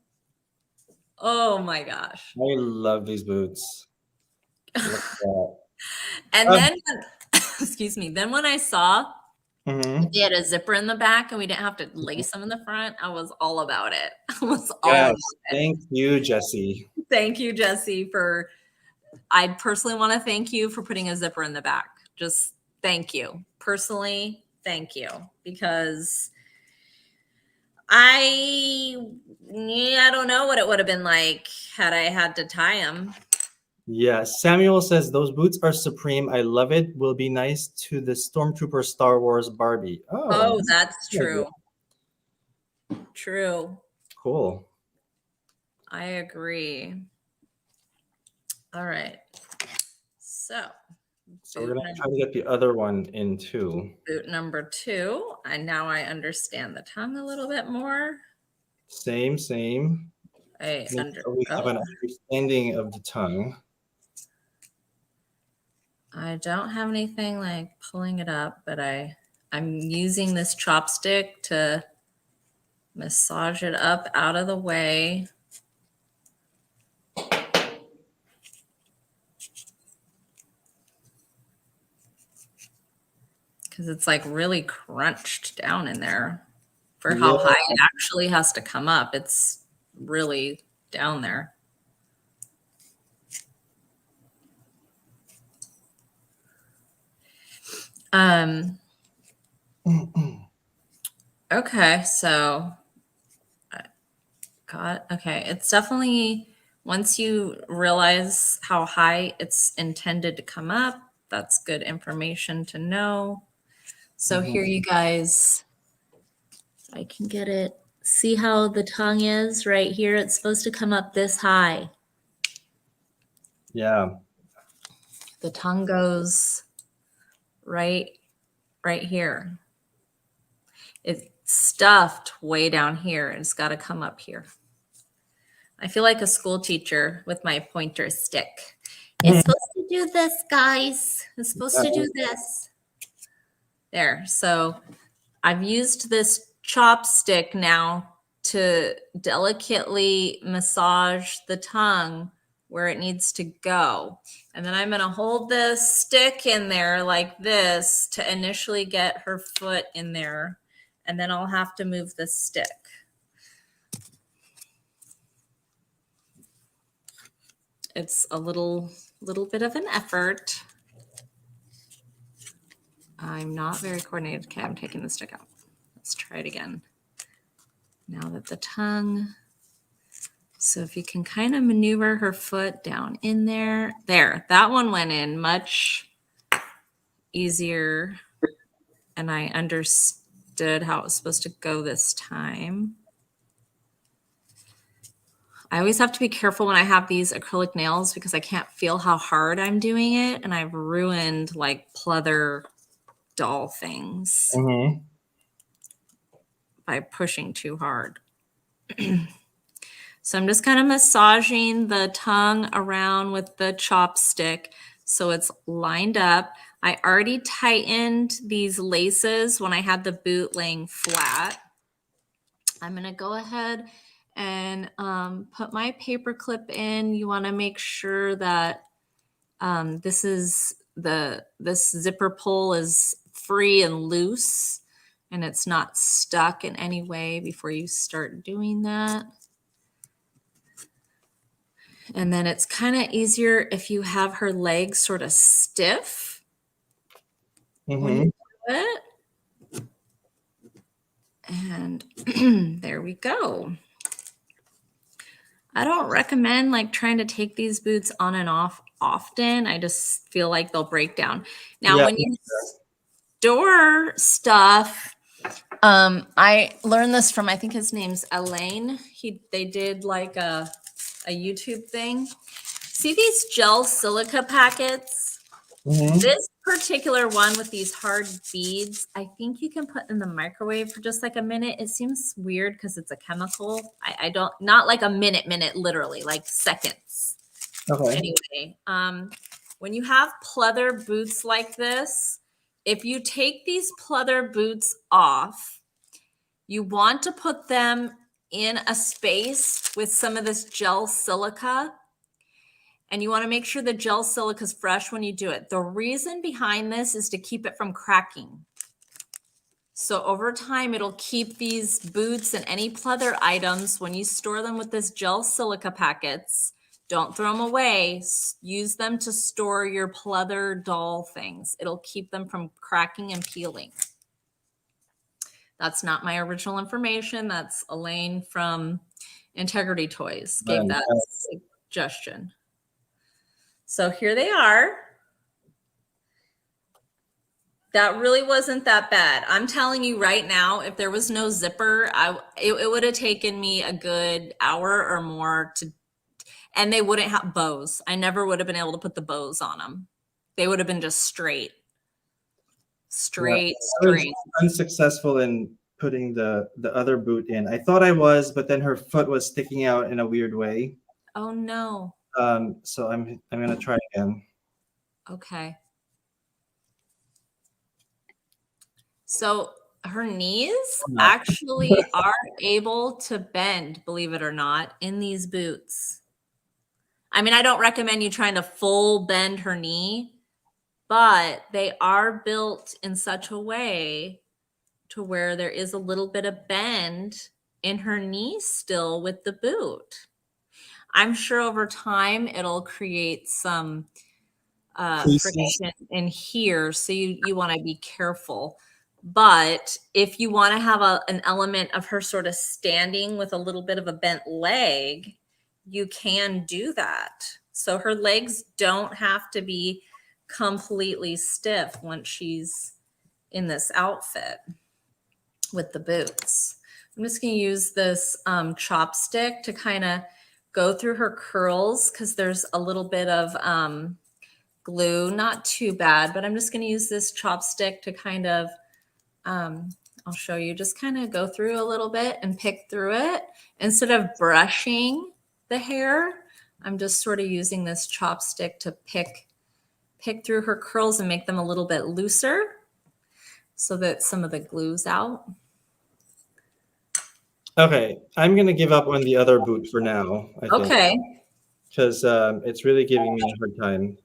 Oh my gosh. I love these boots. Look at that. And then, excuse me, then when I saw they had a zipper in the back and we didn't have to lace them in the front, I was all about it. I was all about it. Thank you, Jessie. Thank you, Jessie, I personally want to thank you for putting a zipper in the back. Just thank you. Personally, thank you. Because I don't know what it would have been like had I had to tie them. Yeah, Samuel says those boots are supreme. I love it. Will be nice to the Stormtrooper Star Wars Barbie. Oh, that's true. True. Cool. I agree. All right. So we're gonna try to get the other one in too. Boot number 2. And now I understand the tongue a little bit more. Same. We have an understanding of the tongue. I don't have anything like pulling it up, but I'm using this chopstick to massage it up out of the way. Because it's like really crunched down in there for how high it actually has to come up. It's really down there. Okay, so okay. It's definitely, once you realize how high it's intended to come up, that's good information to know. So here you guys, I can get it. See how the tongue is right here? It's supposed to come up this high. Yeah. The tongue goes right here. It's stuffed way down here and it's got to come up here. I feel like a school teacher with my pointer stick. It's supposed to do this, guys. It's supposed to do this. There. So I've used this chopstick now to delicately massage the tongue where it needs to go. And then I'm going to hold this stick in there like this to initially get her foot in there. And then I'll have to move the stick. It's a little bit of an effort. I'm not very coordinated. Okay, I'm taking the stick out. Let's try it again. Now that the tongue, so if you can kind of maneuver her foot down in there. There, that one went in much easier. And I understood how it was supposed to go this time. I always have to be careful when I have these acrylic nails because I can't feel how hard I'm doing it. And I've ruined like pleather doll things by pushing too hard. So I'm just kind of massaging the tongue around with the chopstick so it's lined up. I already tightened these laces when I had the boot laying flat. I'm going to go ahead and put my paper clip in. You want to make sure that this zipper pull is free and loose and it's not stuck in any way before you start doing that. And then it's kind of easier if you have her legs sort of stiff when you do it. And there we go. I don't recommend like trying to take these boots on and off often. I just feel like they'll break down. Now, when you store stuff, I learned this from, I think his name's Elaine. They did like a YouTube thing. See these gel silica packets? This particular one with these hard beads, I think you can put in the microwave for just like a minute. It seems weird because it's a chemical. I don't, not like a minute, literally, like seconds. Okay. Anyway, when you have pleather boots like this, if you take these pleather boots off, you want to put them in a space with some of this gel silica. And you want to make sure the gel silica is fresh when you do it. The reason behind this is to keep it from cracking. So over time, it'll keep these boots and any pleather items, when you store them with this gel silica packets, don't throw them away. Use them to store your pleather doll things. It'll keep them from cracking and peeling. That's not my original information. That's Elaine from Integrity Toys gave that suggestion. So here they are. That really wasn't that bad. I'm telling you right now, if there was no zipper, it would have taken me a good hour or more and they wouldn't have bows. I never would have been able to put the bows on them. They would have been just straight. I was unsuccessful in putting the other boot in. I thought I was, but then her foot was sticking out in a weird way. Oh no. So I'm gonna try again. Okay. So her knees actually are able to bend, believe it or not, in these boots. I mean, I don't recommend you trying to full bend her knee, but they are built in such a way to where there is a little bit of bend in her knee still with the boot. I'm sure over time it'll create some friction in here, so you want to be careful. But if you want to have an element of her sort of standing with a little bit of a bent leg, you can do that. So her legs don't have to be completely stiff once she's in this outfit with the boots. I'm just going to use this chopstick to kind of go through her curls because there's a little bit of glue, not too bad, but I'm just going to use this chopstick to kind of, I'll show you, just kind of go through a little bit and pick through it. Instead of brushing the hair, I'm just sort of using this chopstick to pick through her curls and make them a little bit looser so that some of the glue's out. Okay, I'm going to give up on the other boot for now, I think. Okay. Because it's really giving me a hard time.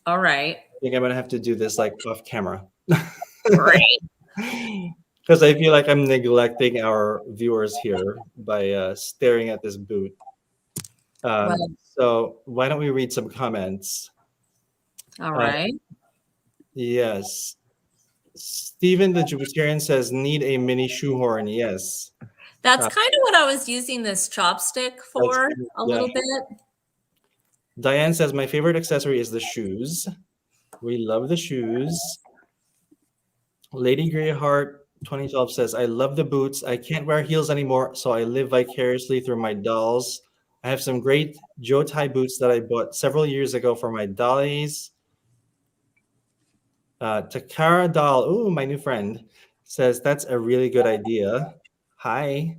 All right. I think I'm going to have to do this like off camera. Great. Because I feel like I'm neglecting our viewers here by staring at this boot. So why don't we read some comments? All right. Yes. Stephen the Jupiterian says, need a mini shoehorn. Yes. That's kind of what I was using this chopstick for a little bit. Diane says, my favorite accessory is the shoes. We love the shoes. Lady Greyheart 2012 says, I love the boots. I can't wear heels anymore, so I live vicariously through my dolls. I have some great Joe tie boots that I bought several years ago for my dollies. Takara Doll, ooh, my new friend, says, that's a really good idea. Hi.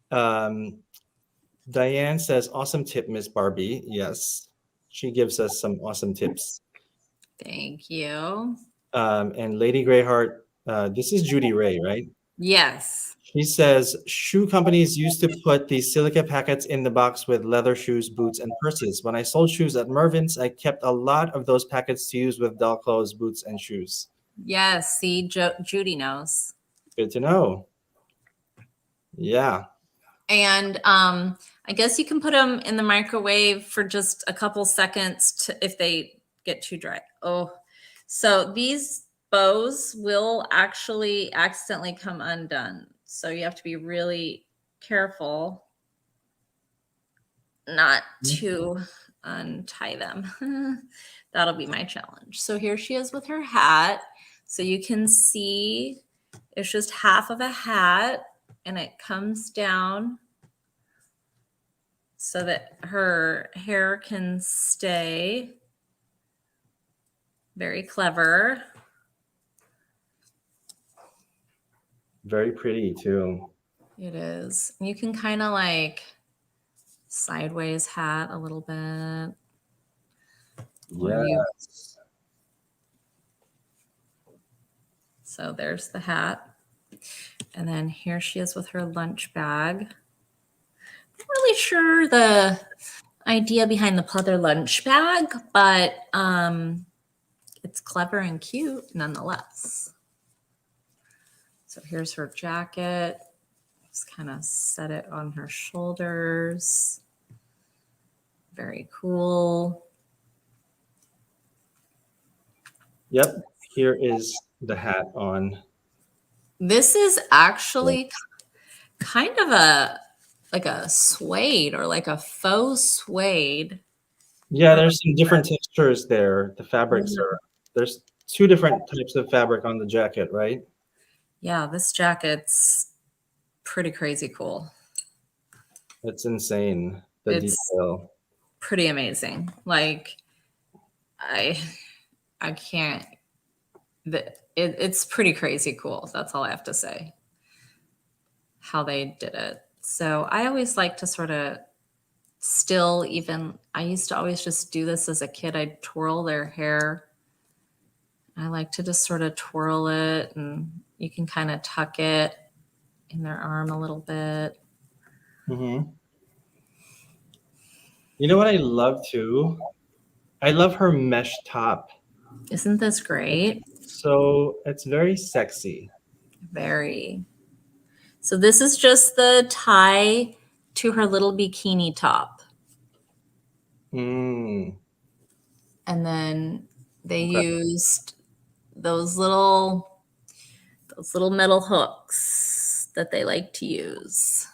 Diane says, awesome tip, Miss Barbie. Yes, she gives us some awesome tips. Thank you. And Lady Greyheart, this is Judy Ray, right? Yes. She says, shoe companies used to put these silica packets in the box with leather shoes, boots, and purses. When I sold shoes at Mervyn's, I kept a lot of those packets to use with doll clothes, boots, and shoes. Yes, see, Judy knows. Good to know. Yeah. And I guess you can put them in the microwave for just a couple seconds if they get too dry. Oh, so these bows will actually accidentally come undone. So you have to be really careful not to untie them. That'll be my challenge. So here she is with her hat. So you can see it's just half of a hat and it comes down so that her hair can stay. Very clever. Very pretty too. It is. You can kind of like sideways hat a little bit. Yes. So there's the hat. And then here she is with her lunch bag. Not really sure the idea behind the pleather lunch bag, but it's clever and cute nonetheless. So here's her jacket. Just kind of set it on her shoulders. Very cool. Yep. Here is the hat on. This is actually kind of like a suede or like a faux suede. Yeah, there's some different textures there. The fabrics there's two different types of fabric on the jacket, right? Yeah, this jacket's pretty crazy cool. It's insane, the detail. Pretty amazing. Like I can't, it's pretty crazy cool. That's all I have to say. How they did it. So I always like to sort of I used to always just do this as a kid. I'd twirl their hair. I like to just sort of twirl it, and you can kind of tuck it in their arm a little bit. Mm-hmm. You know what I love too? I love her mesh top. Isn't this great? So it's very sexy. Very. So this is just the tie to her little bikini top. Mm. And then They Okay. used those little metal hooks that they like to use.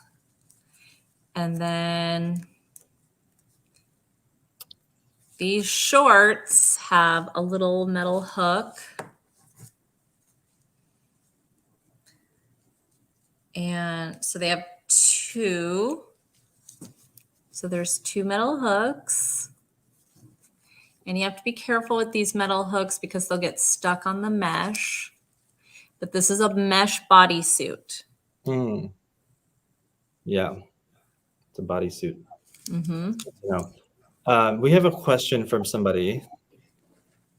And then these shorts have a little metal hook. And so they have two. So there's two metal hooks. And you have to be careful with these metal hooks because they'll get stuck on the mesh. But this is a mesh bodysuit. Mm. Yeah, it's a bodysuit. Mm-hmm. We have a question from somebody.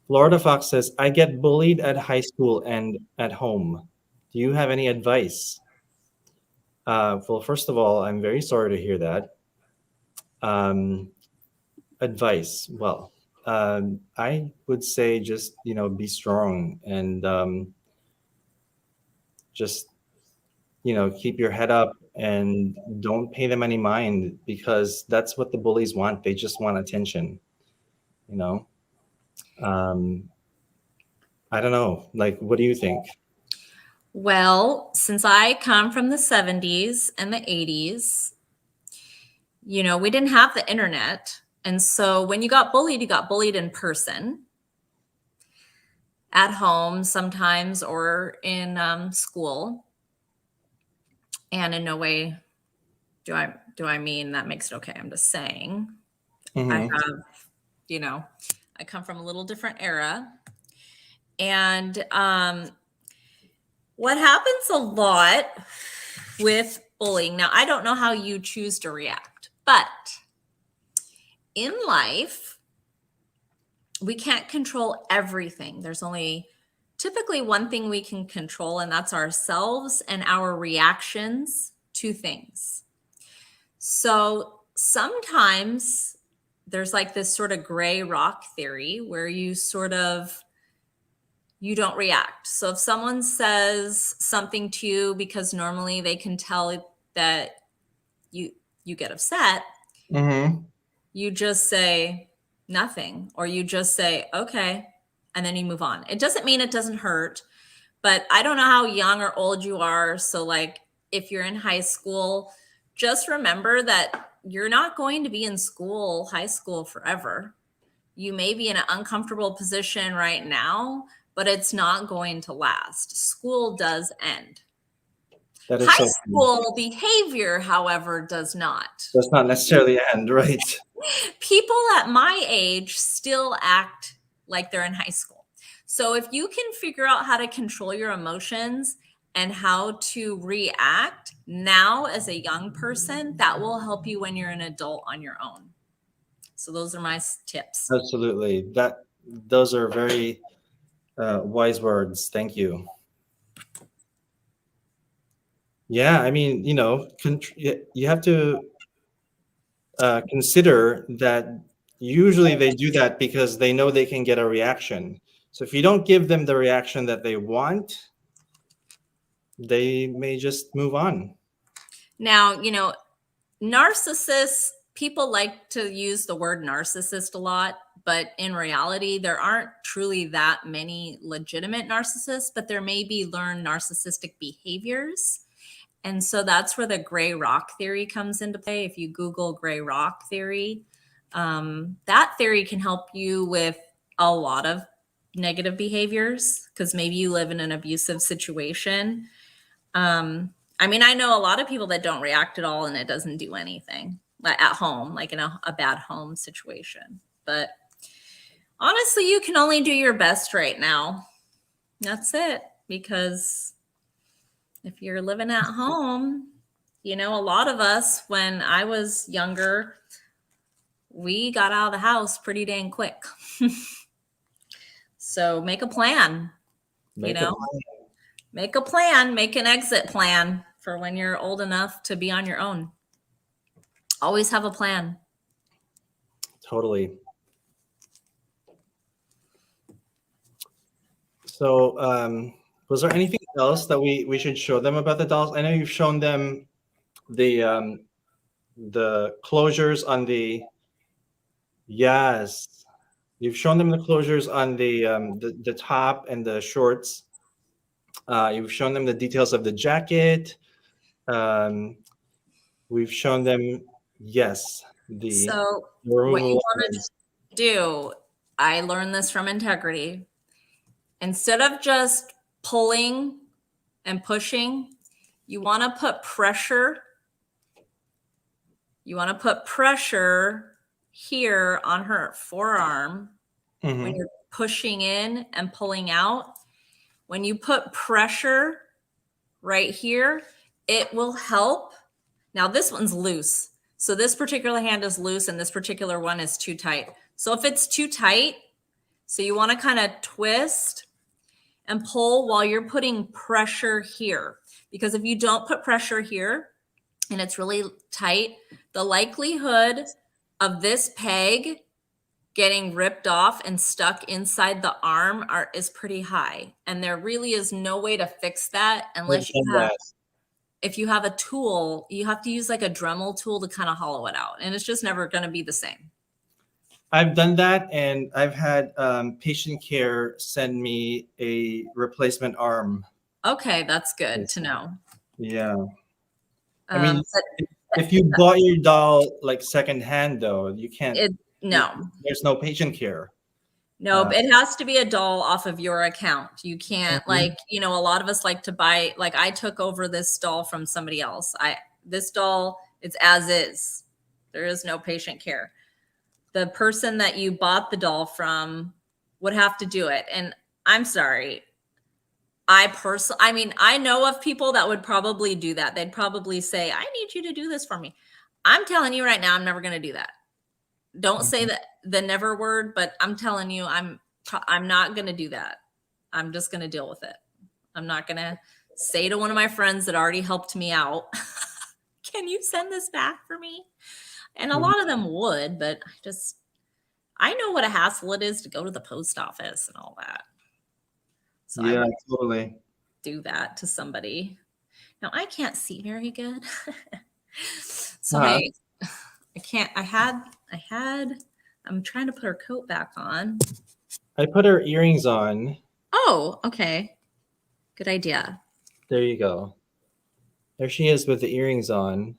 Florida Fox says, I get bullied at high school and at home. Do you have any advice? Well, first of all, I'm very sorry to hear that. Advice. Well, I would say just, be strong and just, keep your head up and don't pay them any mind because that's what the bullies want. They just want attention, you know? I don't know. Like, what do you think? Well, since I come from the 70s and the 80s, we didn't have the internet. And so when you got bullied in person, at home sometimes, or in school. And in no way do I mean that makes it okay. I'm just saying I Mm-hmm. have, I come from a little different era. And what happens a lot with bullying, now I don't know how you choose to react, but in life, we can't control everything. There's only typically one thing we can control, and that's ourselves and our reactions to things. So sometimes there's like this sort of gray rock theory where you don't react. So if someone says something to you because normally they can tell that you get upset, Mm-hmm. you just say nothing, or you just say, okay, and then you move on. It doesn't mean it doesn't hurt, but I don't know how young or old you are. So like if you're in high school, just remember that you're not going to be in high school forever. You may be in an uncomfortable position right now, but it's not going to last. School does end. That is High so true. school behavior, however, does not. That's not necessarily end, right? People at my age still act like they're in high school. So if you can figure out how to control your emotions and how to react now as a young person, that will help you when you're an adult on your own. So those are my tips. Absolutely. Those are very wise words. Thank you. Yeah, I mean, you have to consider that usually they do that because they know they can get a reaction. So if you don't give them the reaction that they want, they may just move on. Now, narcissists, people like to use the word narcissist a lot, but in reality, there aren't truly that many legitimate narcissists, but there may be learned narcissistic behaviors. And so that's where the gray rock theory comes into play. If you Google gray rock theory, that theory can help you with a lot of negative behaviors because maybe you live in an abusive situation. I mean, I know a lot of people that don't react at all and it doesn't do anything, like at home, like in a bad home situation. But honestly, you can only do your best right now. That's it. Because if you're living at home, a lot of us, when I was younger, we got out of the house pretty dang quick. So make a plan, Make a plan. make a plan, make an exit plan for when you're old enough to be on your own. Always have a plan. Totally. So, was there anything else that we should show them about the dolls? I know you've shown them the closures on the, yes, You've shown them the closures on the top and the shorts. You've shown them the details of the jacket. Um, we've shown them, yes, the So what you removable want to lines. do, I learned this from Integrity. Instead of just pulling and pushing, you want to put pressure. You want to put pressure here on her forearm when you're pushing in and pulling out. When you put pressure right here, it will help. Now this one's loose. So this particular hand is loose and this particular one is too tight. So if it's too tight, so you want to kind of twist and pull while you're putting pressure here. Because if you don't put pressure here and it's really tight, the likelihood of this peg getting ripped off and stuck inside the arm is pretty high. And there really is no way to fix that unless you have, if you have a tool, you have to use like a Dremel tool to kind of hollow it out. And it's just never going to be the same. I've done that, and I've had patient care send me a replacement arm. Okay, that's good to know. Yeah. I mean, if you bought your doll like secondhand, though, you can't. No. There's no patient care. No, it has to be a doll off of your account. You can't like, a lot of us like to buy, like I took over this doll from somebody else. This doll, it's as is. There is no patient care. The person that you bought the doll from would have to do it. And I'm sorry. I know of people that would probably do that. They'd probably say, I need you to do this for me. I'm telling you right now, I'm never going to do that. Don't say the never word, but I'm telling you, I'm not going to do that. I'm just going to deal with it. I'm not going to say to one of my friends that already helped me out, can you send this back for me? And a lot of them would, but I know what a hassle it is to go to the post office and all that. So yeah, totally. Do that to somebody. Now I can't see very good. So I can't, I'm trying to put her coat back on. I put her earrings on. Oh, okay. Good idea. There you go. There she is with the earrings on.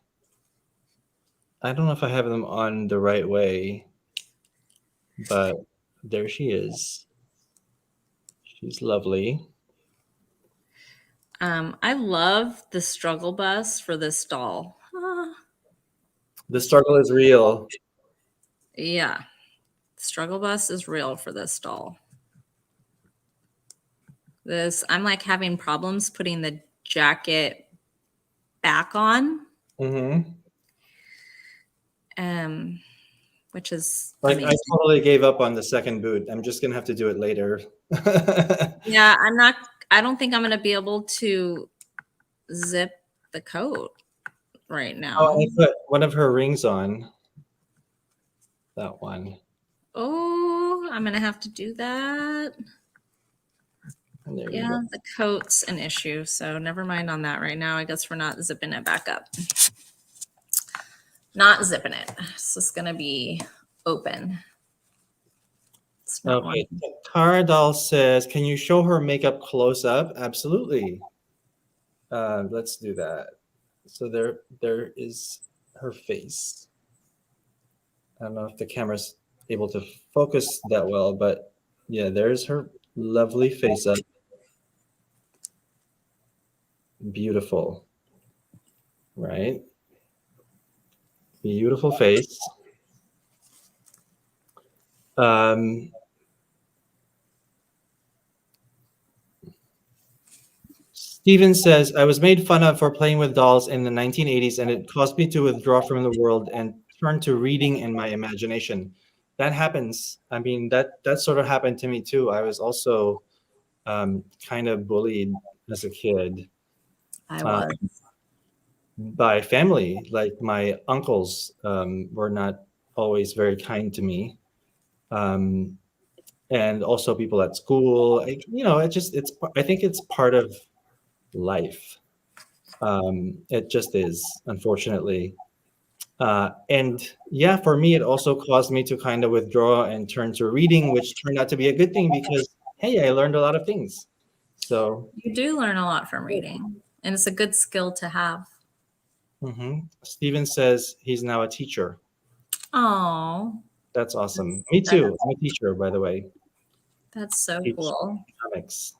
I don't know if I have them on the right way, but there she is. She's lovely. I love the struggle bus for this doll. The struggle is real. Yeah. Struggle bus is real for this doll. I'm like having problems putting the jacket back on. Which is like amazing. I totally gave up on the second boot. I'm just gonna have to do it later. Yeah, I don't think I'm gonna be able to zip the coat right now. Oh, I put one of her rings on. That one. Oh, I'm gonna have to do that. Yeah, the coat's an issue, so never mind on that right now. I guess we're not zipping it back up. Not zipping it. It's just gonna be open. Okay. Cara Doll says, "Can you show her makeup close up?" Absolutely. Let's do that. So there is her face. I don't know if the camera's able to focus that well, but yeah, there's her lovely face up. Beautiful, right? Beautiful face. Steven says, "I was made fun of for playing with dolls in the 1980s, and it caused me to withdraw from the world and turn to reading in my imagination." That happens. I mean, that sort of happened to me too. I was also kind of bullied as a kid. I was. By family. Like my uncles were not always very kind to me. And also people at school. I think it's part of life. It just is, unfortunately. And yeah, for me, it also caused me to kind of withdraw and turn to reading, which turned out to be a good thing because, hey, I learned a lot of things. So, You do learn a lot from reading, and it's a good skill to have. Steven says he's now a teacher. Oh, That's awesome. Me too. I'm a teacher, by the way. that's so Teach cool. economics.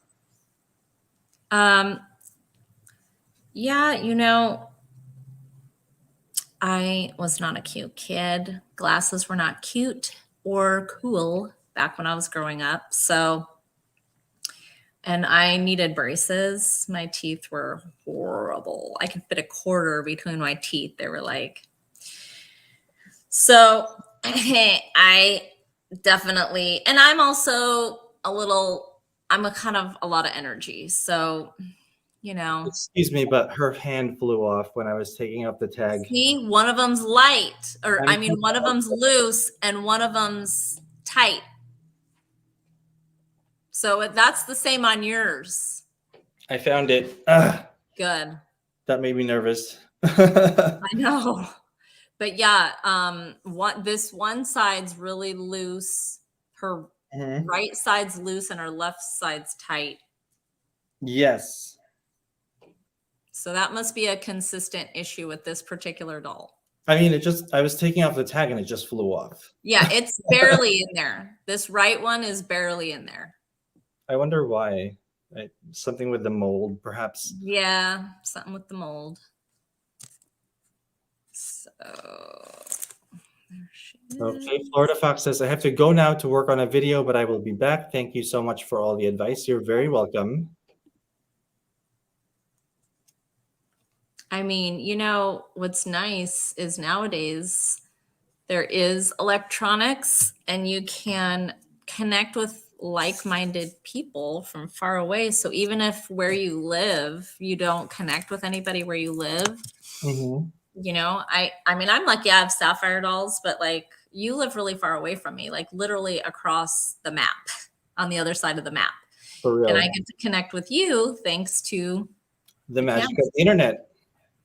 Yeah, I was not a cute kid. Glasses were not cute or cool back when I was growing up. And I needed braces. My teeth were horrible. I could fit a quarter between my teeth. They were like, so I definitely, and I'm also I'm a kind of a lot of energy. So, Excuse me, but her hand flew off when I was taking up the tag. see, one of them's light, or I'm I mean, one of them's loose and one of them's tight. So that's the same on yours. I found it. Good. That made me nervous. I know. But yeah, this one side's really loose. Her right side's loose and her left side's tight. Yes. So that must be a consistent issue with this particular doll. I mean, I was taking off the tag and it just flew off. Yeah, it's barely in there. This right one is barely in there. I wonder why. Something with the mold, perhaps. Yeah, something with the mold. So, there she is. Okay, Florida Fox says, I have to go now to work on a video, but I will be back. Thank you so much for all the advice. You're very welcome. I mean, what's nice is nowadays there is electronics and you can connect with like-minded people from far away. So even if where you live, you don't connect with anybody where you live, I mean, I'm lucky I have sapphire dolls, but like you live really far away from me, like literally across the map on the other side of the map. For real. And I get to connect with you thanks to the magic of the internet.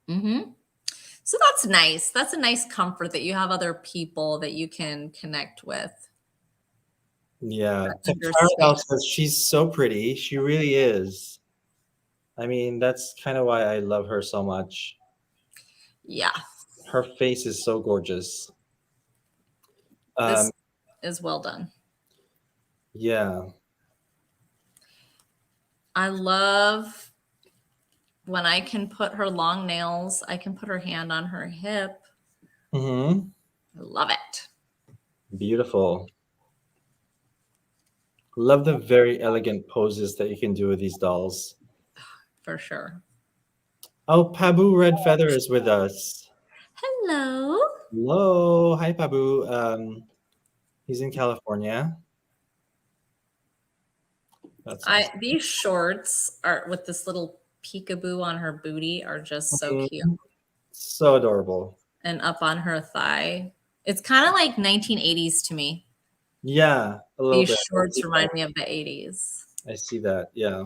So that's nice. That's a nice comfort that you have other people that you can connect with. Yeah. Carol says she's so pretty. She really is. I mean, that's kind of why I love her so much. Yeah. Her face is so gorgeous. This is well done. Yeah. I love when I can put her long nails, I can put her hand on her hip. I love it. Beautiful. Love the very elegant poses that you can do with these dolls. For sure. Oh, Pabu Red Feather is with us. Hello. Hello. Hi, Pabu. He's in California. That's awesome. These shorts are with this little peekaboo on her booty are just so cute. So adorable. And up on her thigh. It's kind of like 1980s to me. Yeah, a little bit. These shorts remind me of the 80s. I see that. Yeah.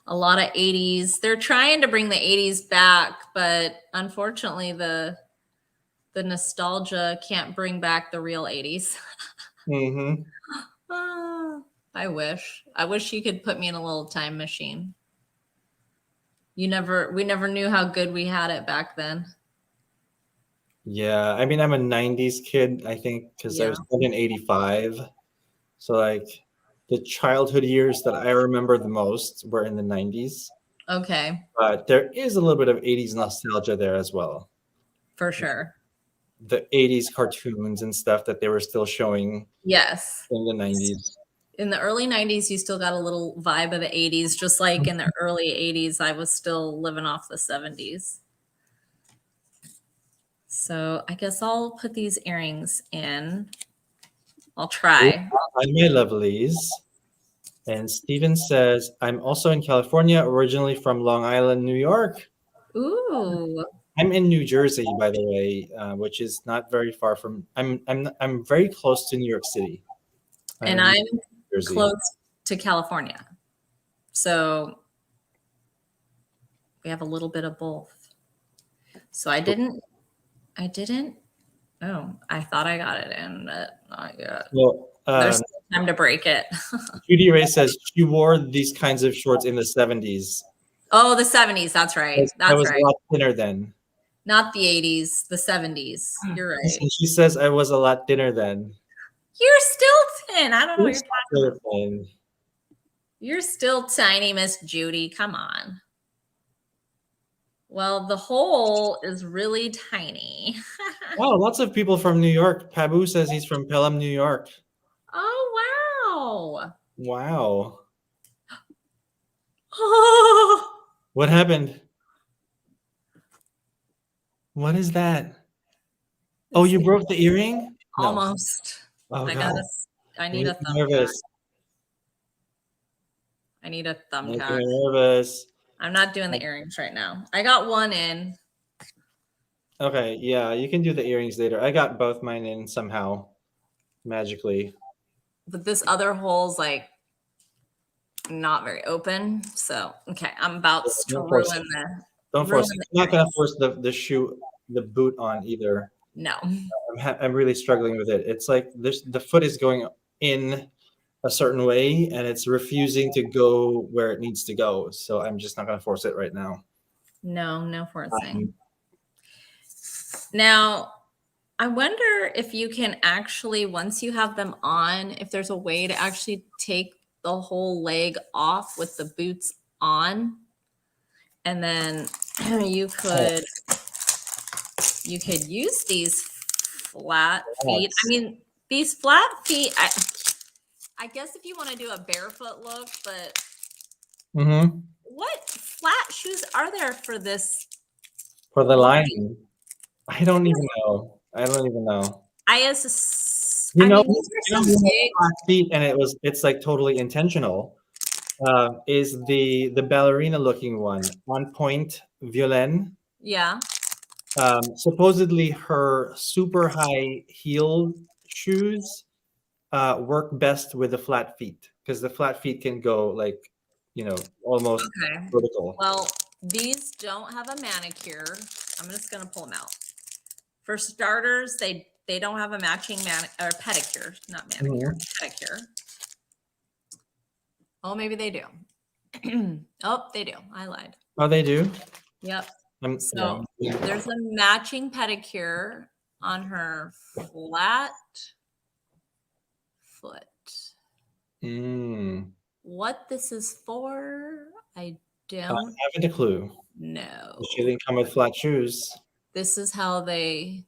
A lot of 80s. They're trying to bring the 80s back, but unfortunately the nostalgia can't bring back the real 80s. I wish you could put me in a little time machine. We never knew how good we had it back then. Yeah, I mean, I'm a 90s kid, I think, because I was born in 85. So like the childhood years that I remember the most were in the 90s. Okay. But there is a little bit of 80s nostalgia there as well. For sure. The 80s cartoons and stuff that they were still showing. Yes. In the 90s. In the early 90s, you still got a little vibe of the 80s, just like in the early 80s, I was still living off the 70s. So I guess I'll put these earrings in. I'll try. Hi, my lovelies. And Steven says, I'm also in California, originally from Long Island, New York. Ooh. I'm in New Jersey, by the way, which is not very far from. I'm very close to New York City. And I'm close to California. So we have a little bit of both. So I didn't. Oh, I thought I got it in, but not yet. Well, There's still time to break it. Judy Ray says she wore these kinds of shorts in the 70s. Oh, the 70s. That's right. I That's was right. a lot thinner then. Not the 80s, the 70s. You're right. And she says I was a lot thinner then. You're still thin. I don't know what you're talking Still about. thin. You're still tiny, Miss Judy. Come on. Well, the hole is really tiny. Wow, lots of people from New York. Pabu says he's from Pelham, New York. Oh, wow. Wow. Oh, What happened? What is that? Oh, you broke the earring? No. almost. Oh, I God. need a Makes me thumb nervous. tag. I need a thumb Makes tag. me nervous. I'm not doing the earrings right now. I got one in. Okay, yeah, you can do the earrings later. I got both mine in somehow, magically. But this other hole's like not very open. So okay, I'm about to Don't force ruin it. the Don't force it. I'm not gonna force the boot on either. No. I'm really struggling with it. It's like the foot is going in a certain way and it's refusing to go where it needs to go. So I'm just not gonna force it right now. No forcing. Now, I wonder if you can actually, once you have them on, if there's a way to actually take the whole leg off with the boots on, and then you could use these flat feet. I mean, these flat feet. I guess if you want to do a barefoot look, but what flat shoes are there for this? For the line, I don't even know. I don't even know. I mean, these are so big. Flat feet, and it's like totally intentional. Is the ballerina looking one on point Violaine? Yeah. Supposedly her super high heel shoes work best with the flat feet because the flat feet can go like, almost vertical. Well, these don't have a manicure. I'm just gonna pull them out. For starters, they don't have a matching or pedicure, not manicure, pedicure. Oh, maybe they do. Oh, they do. I lied. Oh, they do? Yep. So there's a matching pedicure on her flat foot. What this is for, I don't have a clue. No. She didn't come with flat shoes. This is how you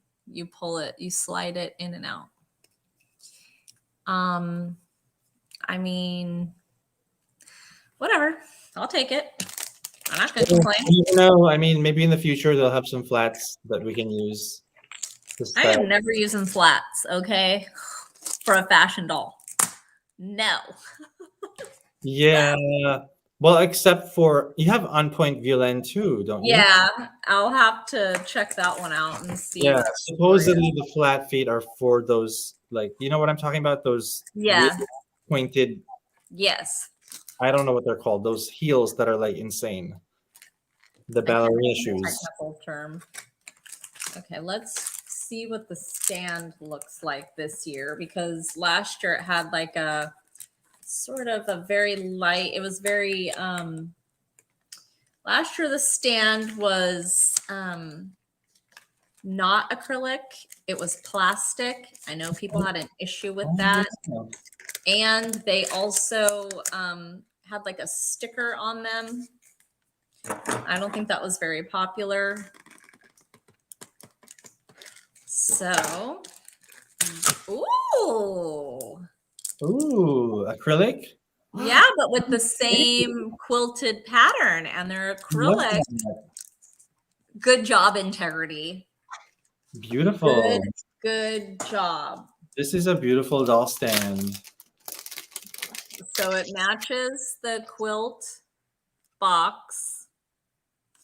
pull it, you slide it in and out. I mean, whatever. I'll take it. I'm not gonna complain. No, I mean, maybe in the future they'll have some flats that we can use. I am never using flats, okay? For a fashion doll. No. Yeah. Well, except for you have on point Violaine too, don't you? Yeah, I'll have to check that one out and see. Yeah, supposedly the flat feet are for those, like, you know what I'm talking about? Those pointed. Yes. I don't know what they're called. Those heels that are like insane. The ballerina shoes. Technical term. Okay, let's see what the stand looks like this year, because last year it had like a sort of a very light, it was very last year the stand was not acrylic, it was plastic. I know people had an issue with that. And they also had like a sticker on them. I don't think that was very popular. So, ooh, acrylic? Yeah, but with the same quilted pattern, and they're acrylic. Good job, integrity. Beautiful. Good job. This is a beautiful doll stand. So it matches the quilt box.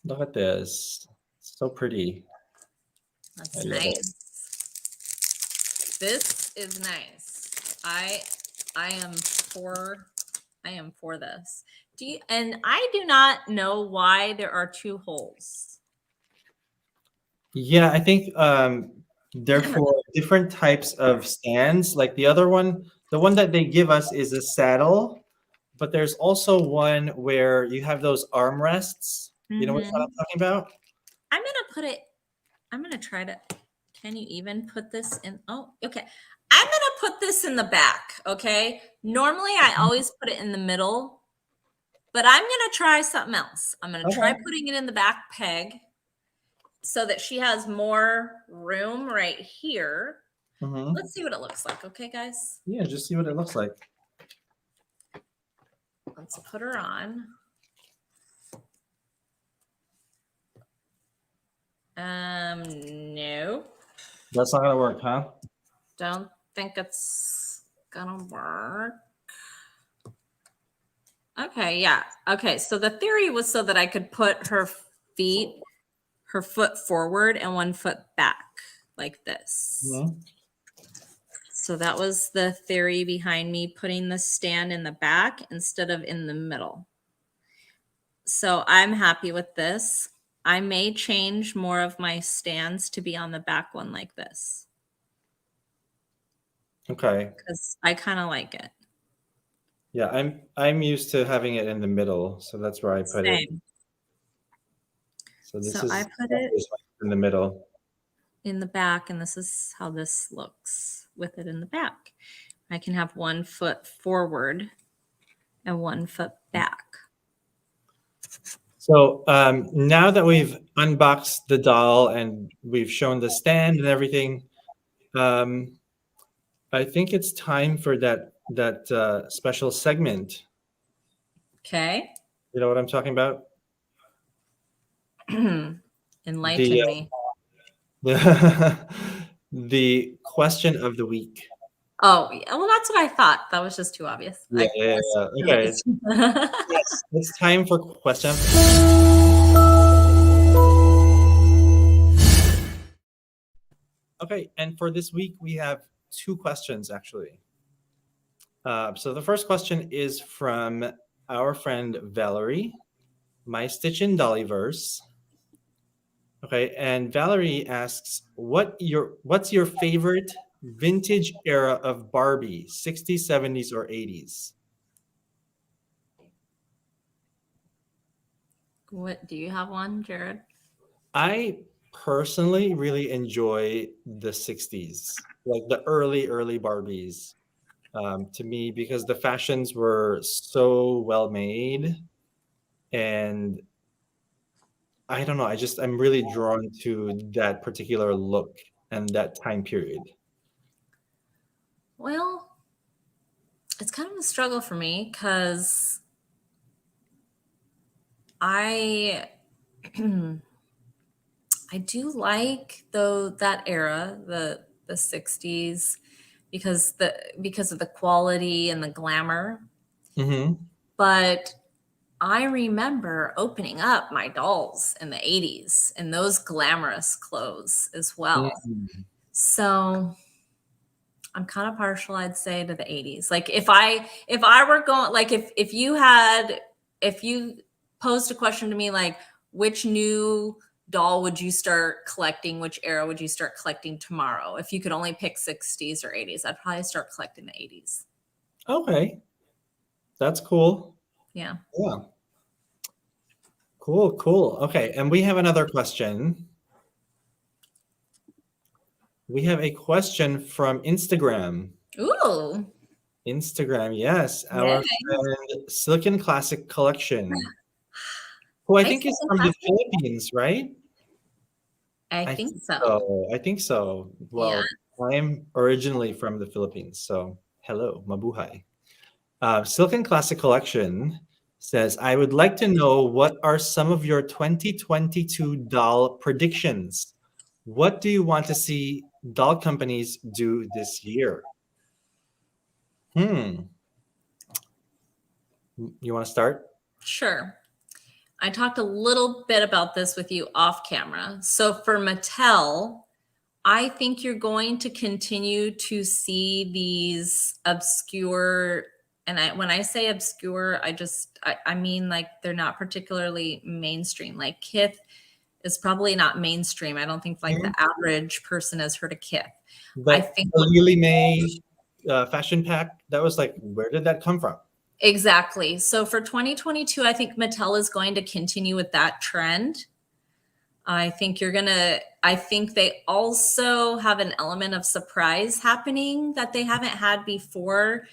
Look at this. So pretty. That's nice. This is nice. I am for this. And I do not know why there are two holes. Yeah, I think they're for different types of stands. Like the other one, the one that they give us is a saddle, but there's also one where you have those armrests. You know which one I'm Mhm. talking about? I'm gonna put it. I'm gonna try to. Can you even put this in? Oh, okay. I'm gonna put this in the back. Okay. Normally, I always put it in the middle, but I'm gonna try something else. I'm gonna try Okay. putting it in the back peg so that she has more room right here. Hmm. Let's see what it looks like. Okay, guys. Yeah, just see what it looks like. Let's put her on. No, That's not gonna work, huh? don't think it's gonna work. Okay, yeah. Okay, so the theory was so that I could put her foot forward and one foot back like this. Hmm. So that was the theory behind me putting the stand in the back instead of in the middle. So I'm happy with this. I may change more of my stands to be on the back one like this Okay. because I kind of like it. Yeah, I'm used to having it in the middle, so that's where I put it. Same. So this So I is put it in the middle. in the back, and this is how this looks with it in the back. I can have one foot forward and one foot back. So now that we've unboxed the doll and we've shown the stand and everything, um, I think it's time for that special segment. Okay. You know what I'm talking about? The Enlighten me. the, the question of the week. Oh, yeah, well, that's what I thought. That was just too obvious. Yeah, I yeah, guess yeah. it Okay. is. Yes, it's time for question. Okay, and for this week we have two questions actually. So the first question is from our friend Valerie, my Stitch and Dollyverse. Okay, and Valerie asks, what's your favorite vintage era of Barbie, 60s, 70s, or 80s? What do you have one, Jared? I personally really enjoy the 60s, like the early Barbies, to me, because the fashions were so well made. And I don't know, I'm really drawn to that particular look and that time period. Well, it's kind of a struggle for me because I I do like though that era, the 60s, because of the quality and the glamour. Hmm. But I remember opening up my dolls in the 80s in those glamorous clothes as well. Mm. So I'm kind of partial, I'd say, to the 80s. Like if I were going like if you posed a question to me like which new doll would you start collecting, which era would you start collecting tomorrow? If you could only pick 60s or 80s, I'd probably start collecting the 80s. Okay, that's cool. Yeah. Yeah, cool, cool. Okay, and we have another question. We have a question from Instagram. Ooh. Instagram, yes, Yeah. our friend Silicon Classic Collection, who I Hi, think is Second from the Classic. Philippines, right? I I think think so. so. I think so. Yeah. Well, I'm originally from the Philippines, so hello, mabuhay. Silken Classic Collection says, I would like to know what are some of your 2022 doll predictions? What do you want to see doll companies do this year? Hmm. You want to start? Sure. I talked a little bit about this with you off camera. So for Mattel, I think you're going to continue to see these obscure, and when I say obscure, I mean like they're not particularly mainstream. Like Kith is probably not mainstream. I don't think like the average person has heard of kith. I But think the Lily May fashion pack, that was like, where did that come from? exactly. So for 2022, I think Mattel is going to continue with that trend. I think they also have an element of surprise happening that they haven't had before.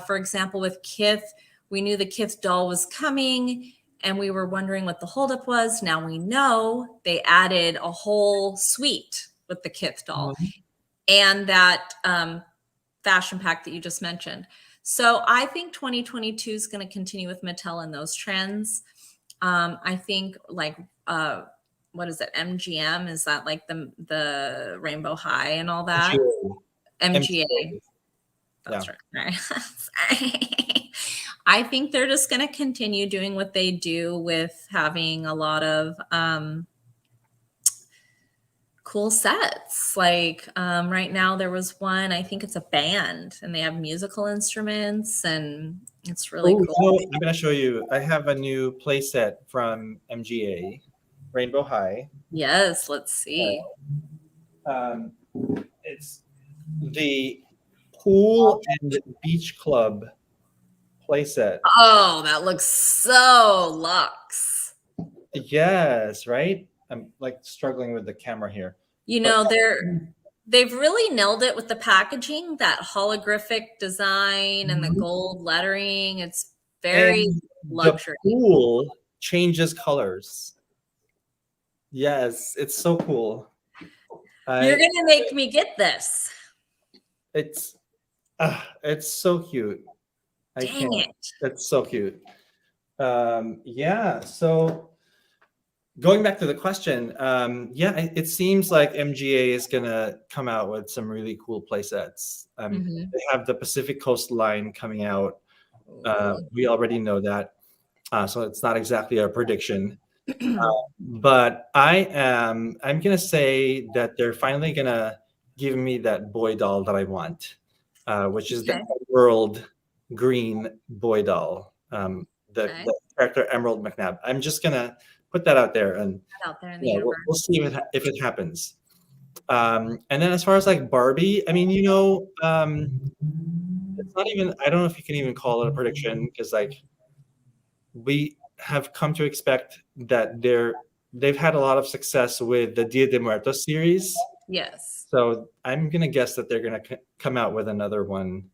For example, with Kith, we knew the Kith doll was coming and we were wondering what the holdup was. Now we know they added a whole suite with the Kith doll and that fashion pack that you just mentioned. So I think 2022 is going to continue with Mattel and those trends. I think like, what is it? MGM, is that like the Rainbow High and all that? MGA. That's right. I think they're just going to continue doing what they do with having a lot of cool sets. Like right now there was one, I think it's a band and they have musical instruments and it's really cool. So I'm going to show you. I have a new play set from MGA, Rainbow High. Yes, let's see. It's the pool and beach club playset. Oh, that looks so luxe. Yes, right? I'm like struggling with the camera here. You know, they've really nailed it with the packaging, that holographic design and the gold lettering. It's very luxury. The pool changes colors. Yes, it's so cool. You're gonna make me get this. It's so cute. Dang it. It's so cute. Yeah, so going back to the question, it seems like MGA is gonna come out with some really cool play sets. They have the Pacific Coast line coming out. We already know that, so it's not exactly a prediction. But I'm gonna say that they're finally gonna give me that boy doll that I want, which is the Emerald Green boy doll. The character Emerald McNabb. I'm just gonna put that out there, and we'll see if it happens. And then as far as like Barbie, I mean, it's not even. I don't know if you can even call it a prediction, because like we have come to expect that they've had a lot of success with the Dia de Muertos series. Yes. So I'm gonna guess that they're gonna come out with another one.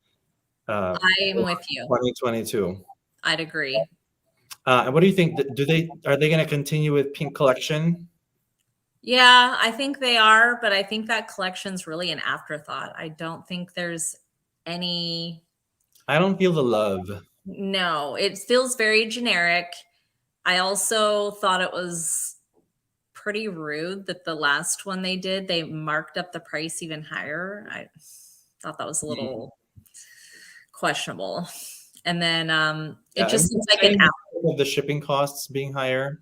I'm with you. 2022. I'd agree. And what do you think? Are they going to continue with Pink Collection? Yeah, I think they are, but I think that collection's really an afterthought. I don't think there's any. I don't feel the love. No, it feels very generic. I also thought it was pretty rude that the last one they did, they marked up the price even higher. I thought that was a little questionable. And then it just seems like an of the shipping costs being higher,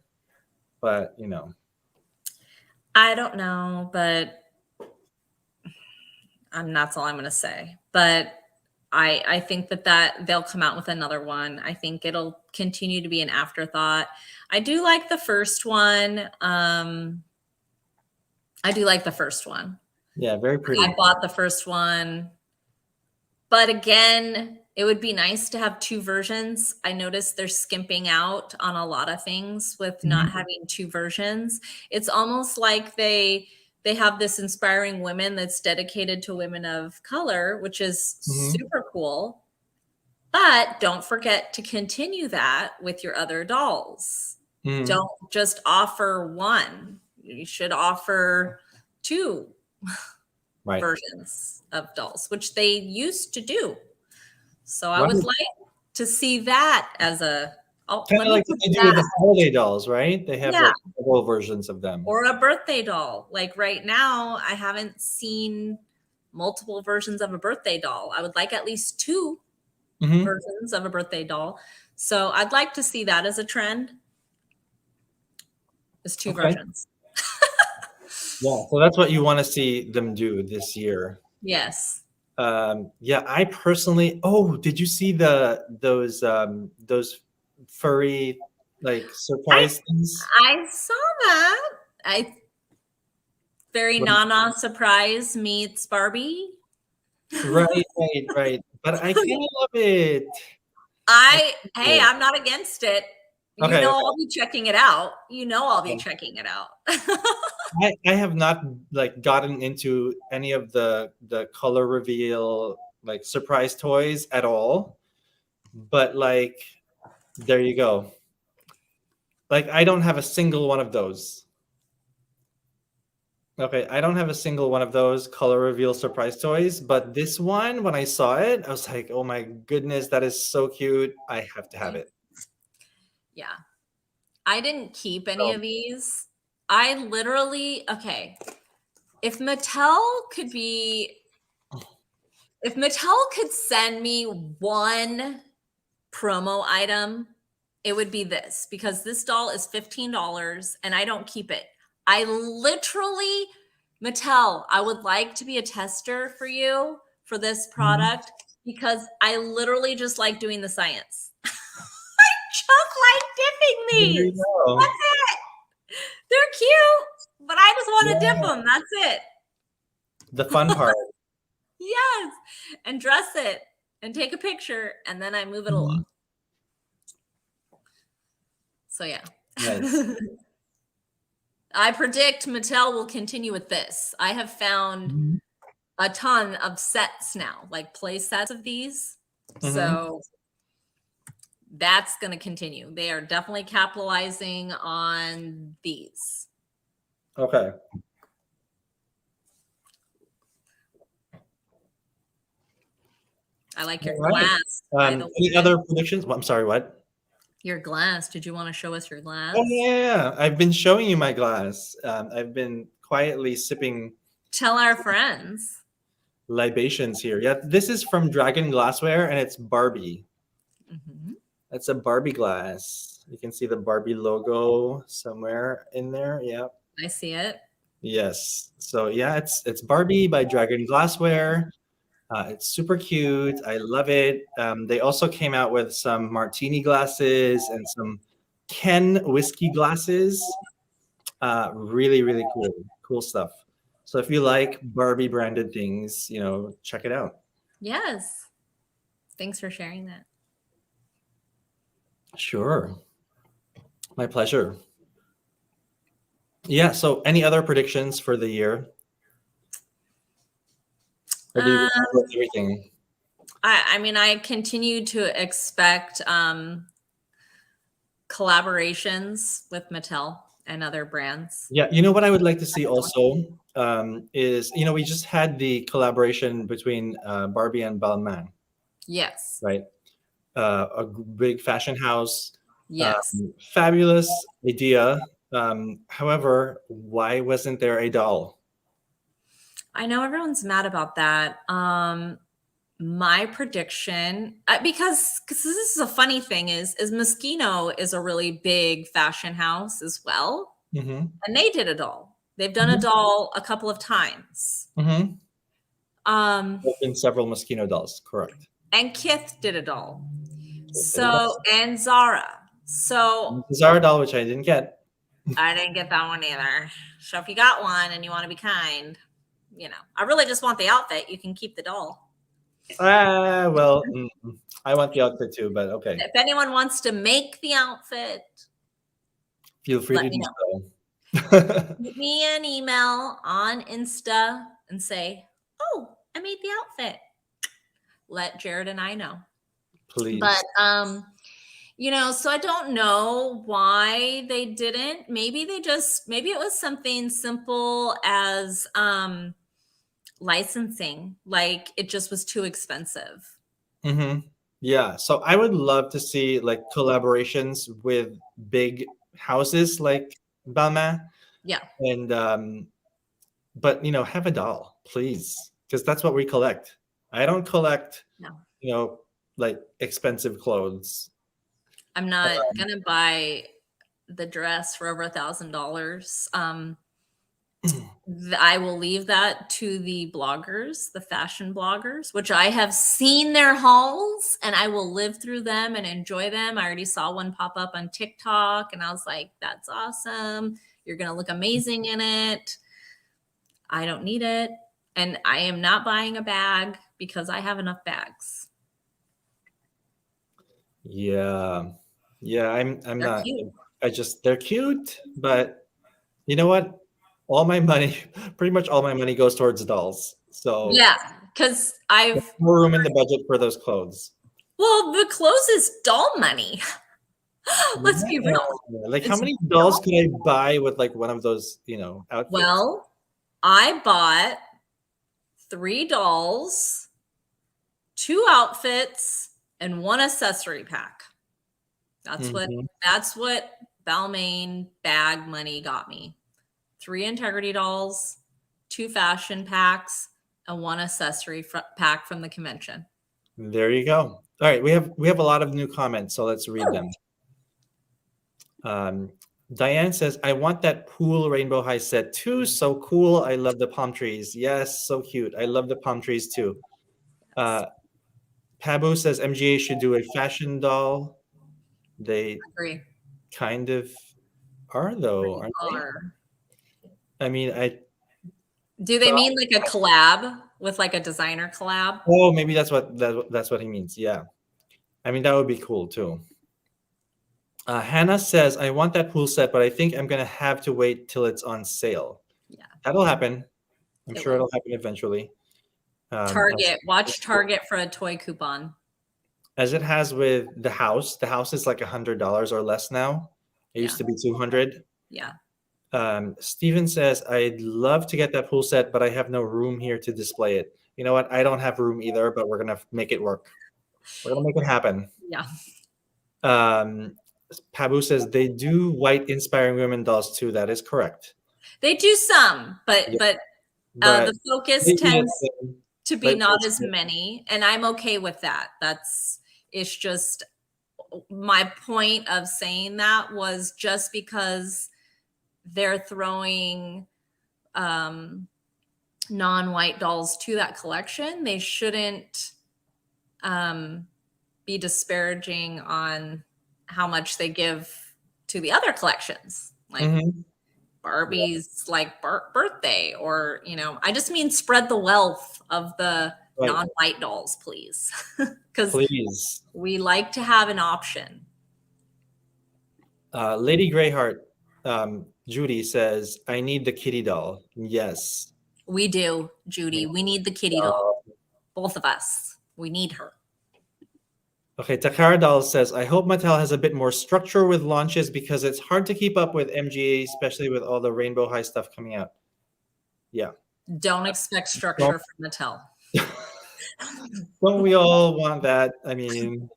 but I don't know, but that's all I'm going to say. But I think that they'll come out with another one. I think it'll continue to be an afterthought. I do like the first one. Yeah, very pretty. I bought the first one. But again, it would be nice to have two versions. I noticed they're skimping out on a lot of things with not having two versions. It's almost like they have this Inspiring Women that's dedicated to women of color, which is super cool. But don't forget to continue that with your other dolls. Don't just offer one. You should offer two versions of dolls, which they used to do. So I would like to see that as a kind of like what they do with the holiday dolls, right? They have like several versions of them. Or a birthday doll. Like right now, I haven't seen multiple versions of a birthday doll. I would like at least two versions of a birthday doll. So I'd like to see that as a trend. There's two versions. Yeah, so that's what you want to see them do this year. Yes. I personally. Oh, did you see those furry like surprise things? I saw that. Very Nana surprise meets Barbie. Right, right, right. But I kind of love it. Hey, I'm not against it. You Okay, know, okay. I'll be checking it out. You know, I'll be Okay. checking it out. I have not like gotten into any of the color reveal like surprise toys at all. But like there you go. Like I don't have a single one of those. Okay, I don't have a single one of those color reveal surprise toys, but this one, when I saw it, I was like, oh my goodness, that is so cute. I have to have it. Yeah. I didn't keep any So, of these. I literally, okay. If Mattel could send me one promo item, it would be this, because this doll is $15 and I don't keep it. I literally, Mattel, I would like to be a tester for you for this product because I literally just like doing the science. I just like dipping there you these. go. That's it. They're cute, but I just want to dip Yeah, them. That's it. the fun part. Yes. And dress it and take a picture and then I move it Mhm. along. So yeah. Nice. I predict Mattel will continue with this. I have found Mhm. a ton of sets now, like play sets of these. Mhm. So that's going to continue. They are definitely capitalizing on these. Okay. I like your All right. glass, by the Any way. other predictions? Well, I'm sorry, what? Your glass. Did you want to show us your Oh glass? yeah, I've been showing you my glass. I've been quietly sipping Tell our friends. libations here. Yeah, this is from Dragon Glassware, and it's Barbie. Mhm. That's a Barbie glass. You can see the Barbie logo somewhere in there. Yeah. I see it. Yes. So yeah, it's Barbie by Dragon Glassware. It's super cute. I love it. They also came out with some martini glasses and some Ken whiskey glasses. Really, really cool stuff. So if you like Barbie branded things, check it out. Yes. Thanks for sharing that. Sure, my pleasure. Yeah. So any other predictions for the year? Or do you Um, agree with everything? I mean, I continue to expect collaborations with Mattel and other brands. Yeah, you know what I would like to see also is we just had the collaboration between Barbie and Balmain, Yes. right? Big fashion house, Yes. fabulous idea. However, why wasn't there a doll? I know everyone's mad about that. My prediction, because this is a funny thing, is Moschino is a really big fashion house as well, Mm-hmm. and they did a doll. They've done a Mm-hmm. doll a couple of times. Mm-hmm. Um, There have been several Moschino dolls, correct? and Kith did a doll. Did a So, doll. and Zara. So The Zara doll, which I didn't get. I didn't get that one either. So if you got one and you want to be kind, I really just want the outfit. You can keep the doll. Well, I want the outfit too, but okay. If anyone wants to make the outfit, Feel free let to me do know. so. Shoot me an email on Insta and say, "Oh, I made the outfit." Let Jared and I know. Please. But so I don't know why they didn't. Maybe it was something simple as licensing. Like it just was too expensive. Hmm. Yeah. So I would love to see like collaborations with big houses like Balmain Yeah. and but have a doll, please. Because that's what we collect. I don't collect, No. like expensive clothes. I'm not gonna buy the dress for over $1,000. I will leave that to the bloggers, the fashion bloggers, which I have seen their hauls and I will live through them and enjoy them. I already saw one pop up on TikTok and I was like, that's awesome. You're going to look amazing in it. I don't need it. And I am not buying a bag because I have enough bags. Yeah. Yeah, I'm They're not. cute. They're cute, but you know what? All my money, pretty much all my money goes towards dolls. So Yeah, because there's more room in the budget for those clothes. well, the clothes is doll money. Let's be real. Yeah. Like how It's many dolls could I buy with like one of those, outfits? Well, I bought 3 dolls, 2 outfits, and 1 accessory pack. That's Mhm. what Balmain bag money got me. 3 integrity dolls, 2 fashion packs, and 1 accessory pack from the convention. There you go. All right, we have a lot of new comments, so let's read them. Diane says, I want that pool rainbow high set too. So cool. I love the palm trees. Yes, so cute. I love the palm trees too. Pabu says MGA should do a fashion doll. They Agree. kind of are though, aren't they? I mean, Do they mean like a collab with like a designer collab? oh, maybe that's what he means. Yeah. I mean, that would be cool too. Hannah says, I want that pool set, but I think I'm going to have to wait till it's on sale. Yeah. That'll happen. I'm sure it'll happen eventually. Target. Watch Target for a toy coupon. As it has with the house. The house is like $100 or less now. It used to be $200. Yeah. Steven says, I'd love to get that pool set, but I have no room here to display it. You know what? I don't have room either, but we're going to make it work. We're going to make it happen. Yeah. Pabu says they do white inspiring women dolls too. That is correct. They do some, but the focus tends to be not as many, and I'm okay with that. It's just my point of saying that was just because they're throwing non-white dolls to that collection, they shouldn't be disparaging on how much they give to the other collections, like Barbie's like birthday, or I just mean spread the wealth of the non-white dolls, please, because we like to have an option. Lady Greyheart, Judy says, I need the kitty doll. Yes, we do, Judy. We need the kitty doll. Both of us. We need her. Okay, Takara Doll says, I hope Mattel has a bit more structure with launches because it's hard to keep up with MGA, especially with all the Rainbow High stuff coming out. Yeah. Don't expect structure from Mattel. Don't we all want that? I mean,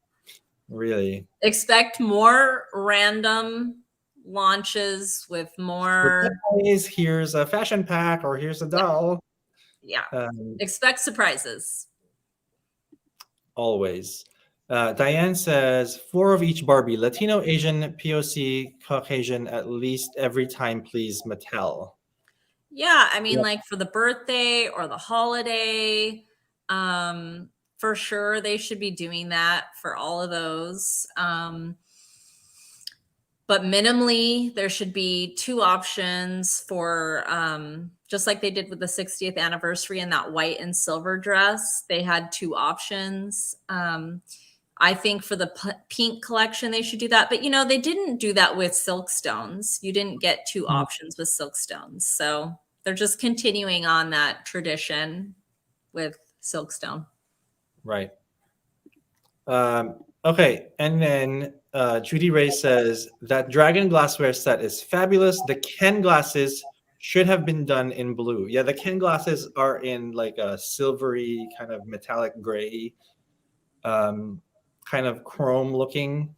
really. Expect more random launches with more. Here's a fashion pack or here's a doll. Yeah. Expect surprises. Always. Diane says 4 of each Barbie, Latino, Asian, POC, Caucasian, at least every time, please, Mattel. Yeah, I mean, like for the birthday or the holiday, for sure they should be doing that for all of those. But minimally, there should be 2 options for, just like they did with the 60th anniversary in that white and silver dress. They had 2 options. I think for the pink collection, they should do that. But, they didn't do that with Silkstones. You didn't get 2 options with Silkstones. So they're just continuing on that tradition with Silkstone. Right. Okay. And then Judy Ray says that Dragon glassware set is fabulous. The Ken glasses should have been done in blue. Yeah, the Ken glasses are in like a silvery kind of metallic gray, kind of chrome looking.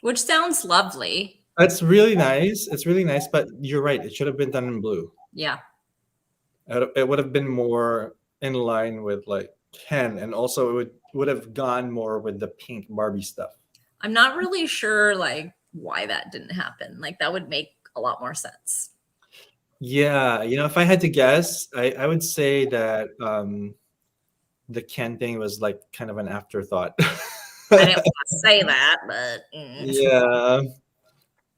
Which sounds lovely. It's really nice. It's really nice, but you're right. It should have been done in blue. Yeah. It would have been more in line with like Ken, and also it would have gone more with the pink Barbie stuff. I'm not really sure like why that didn't happen. Like that would make a lot more sense. Yeah, if I had to guess, I would say that the Ken thing was like kind of an afterthought. I didn't want to say that, but yeah.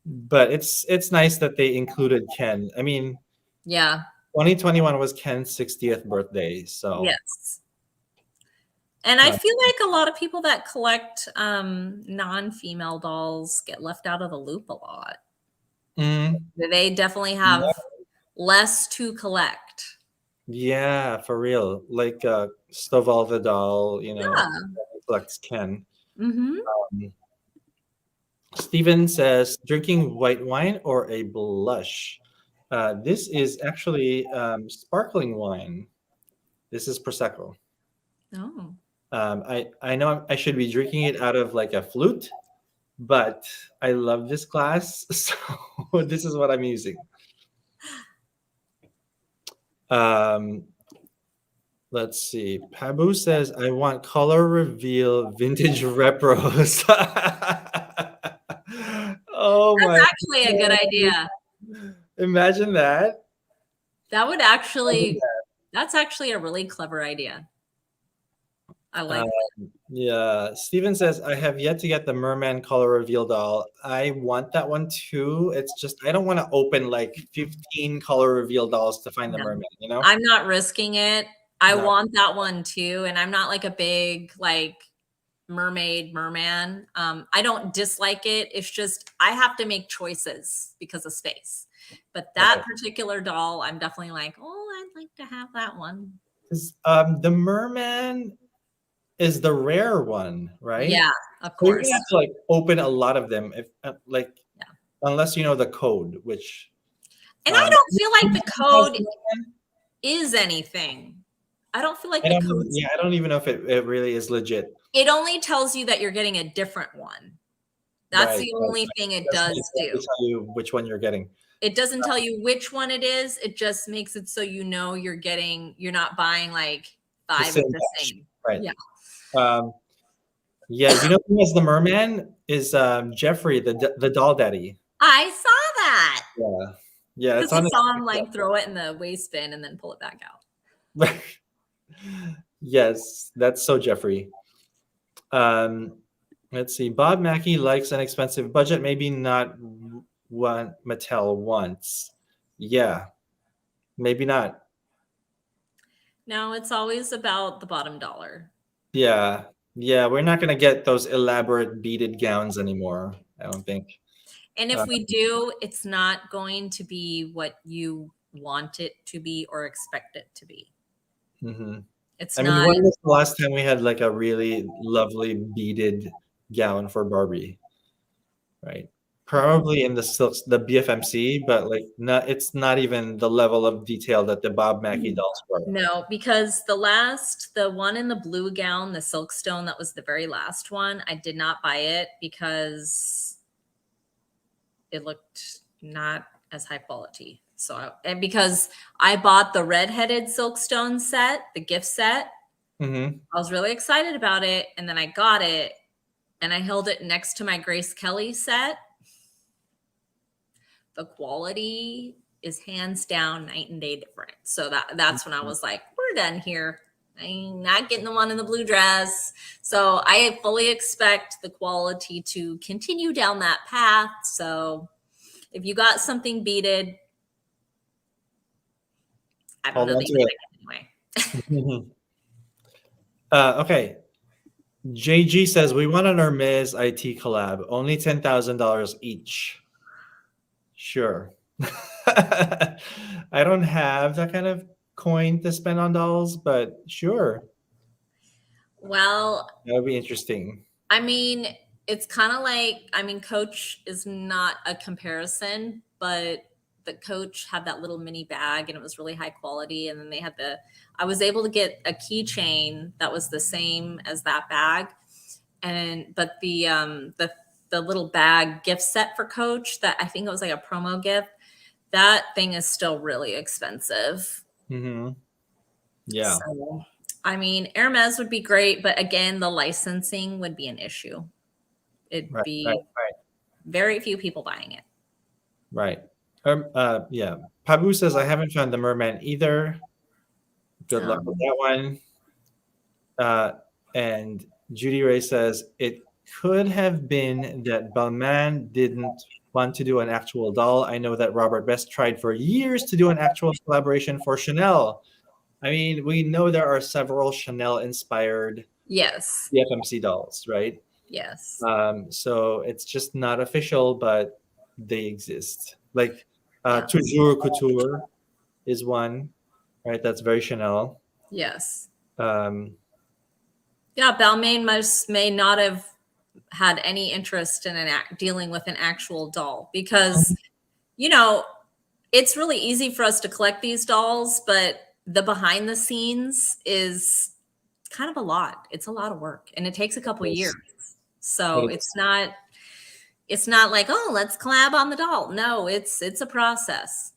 But it's nice that they included Ken. I mean, Yeah. 2021 was Ken's 60th birthday, so Yes. And I uh, feel like a lot of people that collect non-female dolls get left out of the loop a lot. mm, They definitely have yeah, less to collect. yeah, for real. Like Stovall the doll, Yeah. collects Ken. Mm-hmm. Um, Steven says, drinking white wine or a blush? This is actually sparkling wine. This is Prosecco. Oh. I know I should be drinking it out of like a flute, but I love this glass, so this is what I'm using. Um, let's see. Pabu says, I want color reveal vintage repros. Oh That's my actually a good God. idea. Imagine that. That would Imagine actually That's actually a really clever idea. I that. like Yeah, Steven says, I have yet to get the merman color reveal doll. I want that one too. It's just, I don't want to open like 15 color reveal dolls to find the no. merman, you know? I'm not risking it. I No. want that one too, and I'm not like a big like merman. I don't dislike it. It's just I have to make choices because of space. But that Right. particular doll, I'm definitely like, oh, I'd like to have that one. 'Cause, the merman is the rare one, right? Yeah, of So you're gonna course. have to like open a lot of them if like Yeah. unless you know the code, which And I um don't feel like the code is anything. I don't feel like I the don't even, code's yeah, I don't even know if it really is legit. it only tells you that you're getting a different one. That's Right, the right. only thing it Doesn't does do. exactly tell you which one you're getting. It doesn't tell you which one it is. It just makes it so you know you're not buying like The 5 of same the batch. same. Right. Yeah. Um, yeah, you know who has the merman is Jeffrey, the doll daddy. I saw that Yeah. Yeah, it's because I on his saw him TikTok. like throw it in the waste bin and then pull it back out. Yes, that's so Jeffrey. Um, let's see. Bob Mackey likes an expensive budget, maybe not what Mattel wants. Yeah, maybe not. No, it's always about the bottom dollar. Yeah. Yeah, we're not gonna get those elaborate beaded gowns anymore, I don't think. And if Uh, we do, it's not going to be what you want it to be or expect it to be. mhm. It's I mean, not. when was the last time we had like a really lovely beaded gown for Barbie, right? Probably in the silks, the BFMC, but like not, it's not even the level of detail that the Bob Mackie dolls were. No, because the one in the blue gown, the Silkstone, that was the very last one. I did not buy it because it looked not as high quality. And because I bought the redheaded Silkstone set, the gift set, Hmm. I was really excited about it. And then I got it and I held it next to my Grace Kelly set. The quality is hands down night and day different. So that's when I was like, we're done here. I'm not getting the one in the blue dress. So I fully expect the quality to continue down that path. So if you got something beaded, I don't Hold know on that to you it. like it anyway. Okay. JG says we want an Hermes IT collab, only $10,000 each. Sure. I don't have that kind of coin to spend on dolls, but sure, Well, that would be interesting. I mean, it's kind of like, I mean, Coach is not a comparison, but the Coach had that little mini bag and it was really high quality. And then I was able to get a keychain that was the same as that bag. But the little bag gift set for Coach that I think it was like a promo gift, that thing is still really expensive. Hmm. Yeah. So, I mean, Hermes would be great, but again, the licensing would be an issue. It'd Right, right, be right, very few people buying it. right. Yeah. Pabu says I haven't found the merman either. Good luck with Um, that one. Uh, and Judy Ray says it could have been that Balmain didn't want to do an actual doll. I know that Robert Best tried for years to do an actual collaboration for Chanel. I mean, we know there are several Chanel-inspired Yes. FMC dolls, right? Yes. So it's just not official, but they exist. Like Yeah. Toujours Couture is one, right? That's very Chanel. Yes. Um, Yeah, Balmain may not have had any interest in dealing with an actual doll because, you know, it's really easy for us to collect these dolls, but the behind the scenes is kind of a lot. It's a lot of work and it takes a couple of years. So it's not like, oh, let's collab on the doll. No, it's a process.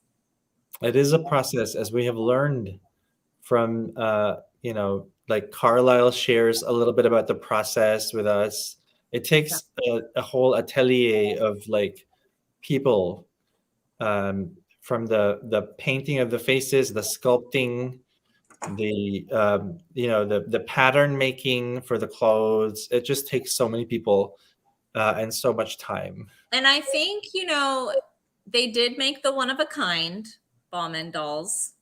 It is a process, as we have learned from like Carlisle shares a little bit about the process with us. It takes a whole atelier of like people, from the painting of the faces, the sculpting, the the pattern making for the clothes. It just takes so many people and so much time. And I think, they did make the one of a kind Bauman dolls.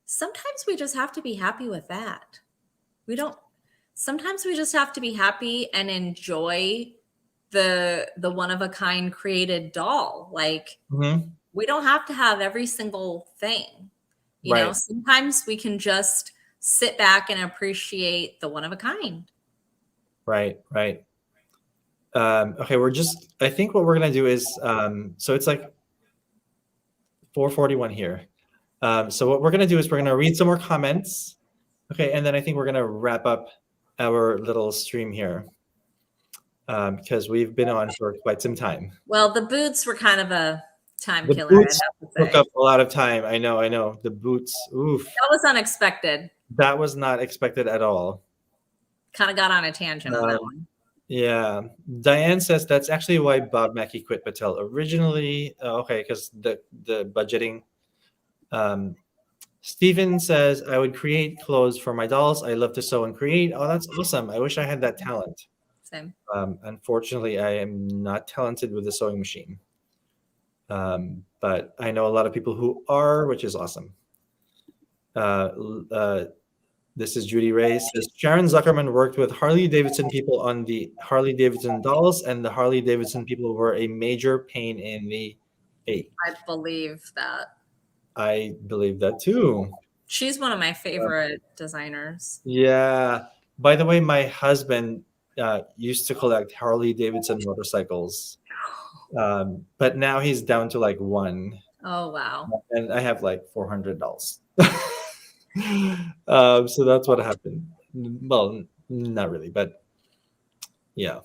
Sometimes we just have to be happy with that. Sometimes we just have to be happy and enjoy the one of a kind created doll. Like we don't have to have every single thing. You know, sometimes we can just sit back and appreciate the one of a kind. Right. Okay, I think what we're gonna do is, so it's like 4:41 here. So what we're gonna do is we're gonna read some more comments. Okay, and then I think we're gonna wrap up our little stream here, because we've been on for quite some time. Well, the boots were kind of a time the killer. Boots took up a lot of time. I know. The boots. Oof. That was unexpected. That was not expected at all. Kind of got on a tangent on that one. Yeah. Diane says that's actually why Bob Mackie quit Patel originally. Okay, because the budgeting. Steven says, I would create clothes for my dolls. I love to sew and create. Oh, that's awesome. I wish I had that talent. Same. Unfortunately, I am not talented with the sewing machine. But I know a lot of people who are, which is awesome. This is Judy Ray. Says Sharon Zuckerman worked with Harley Davidson people on the Harley Davidson dolls, and the Harley Davidson people were a major pain in the ache. I believe that. I believe that too. She's one of my favorite designers. Yeah. By the way, my husband used to collect Harley Davidson motorcycles, but now he's down to like one. Oh, wow. And I have like 400 dolls. So that's what happened. Well, not really, but yeah.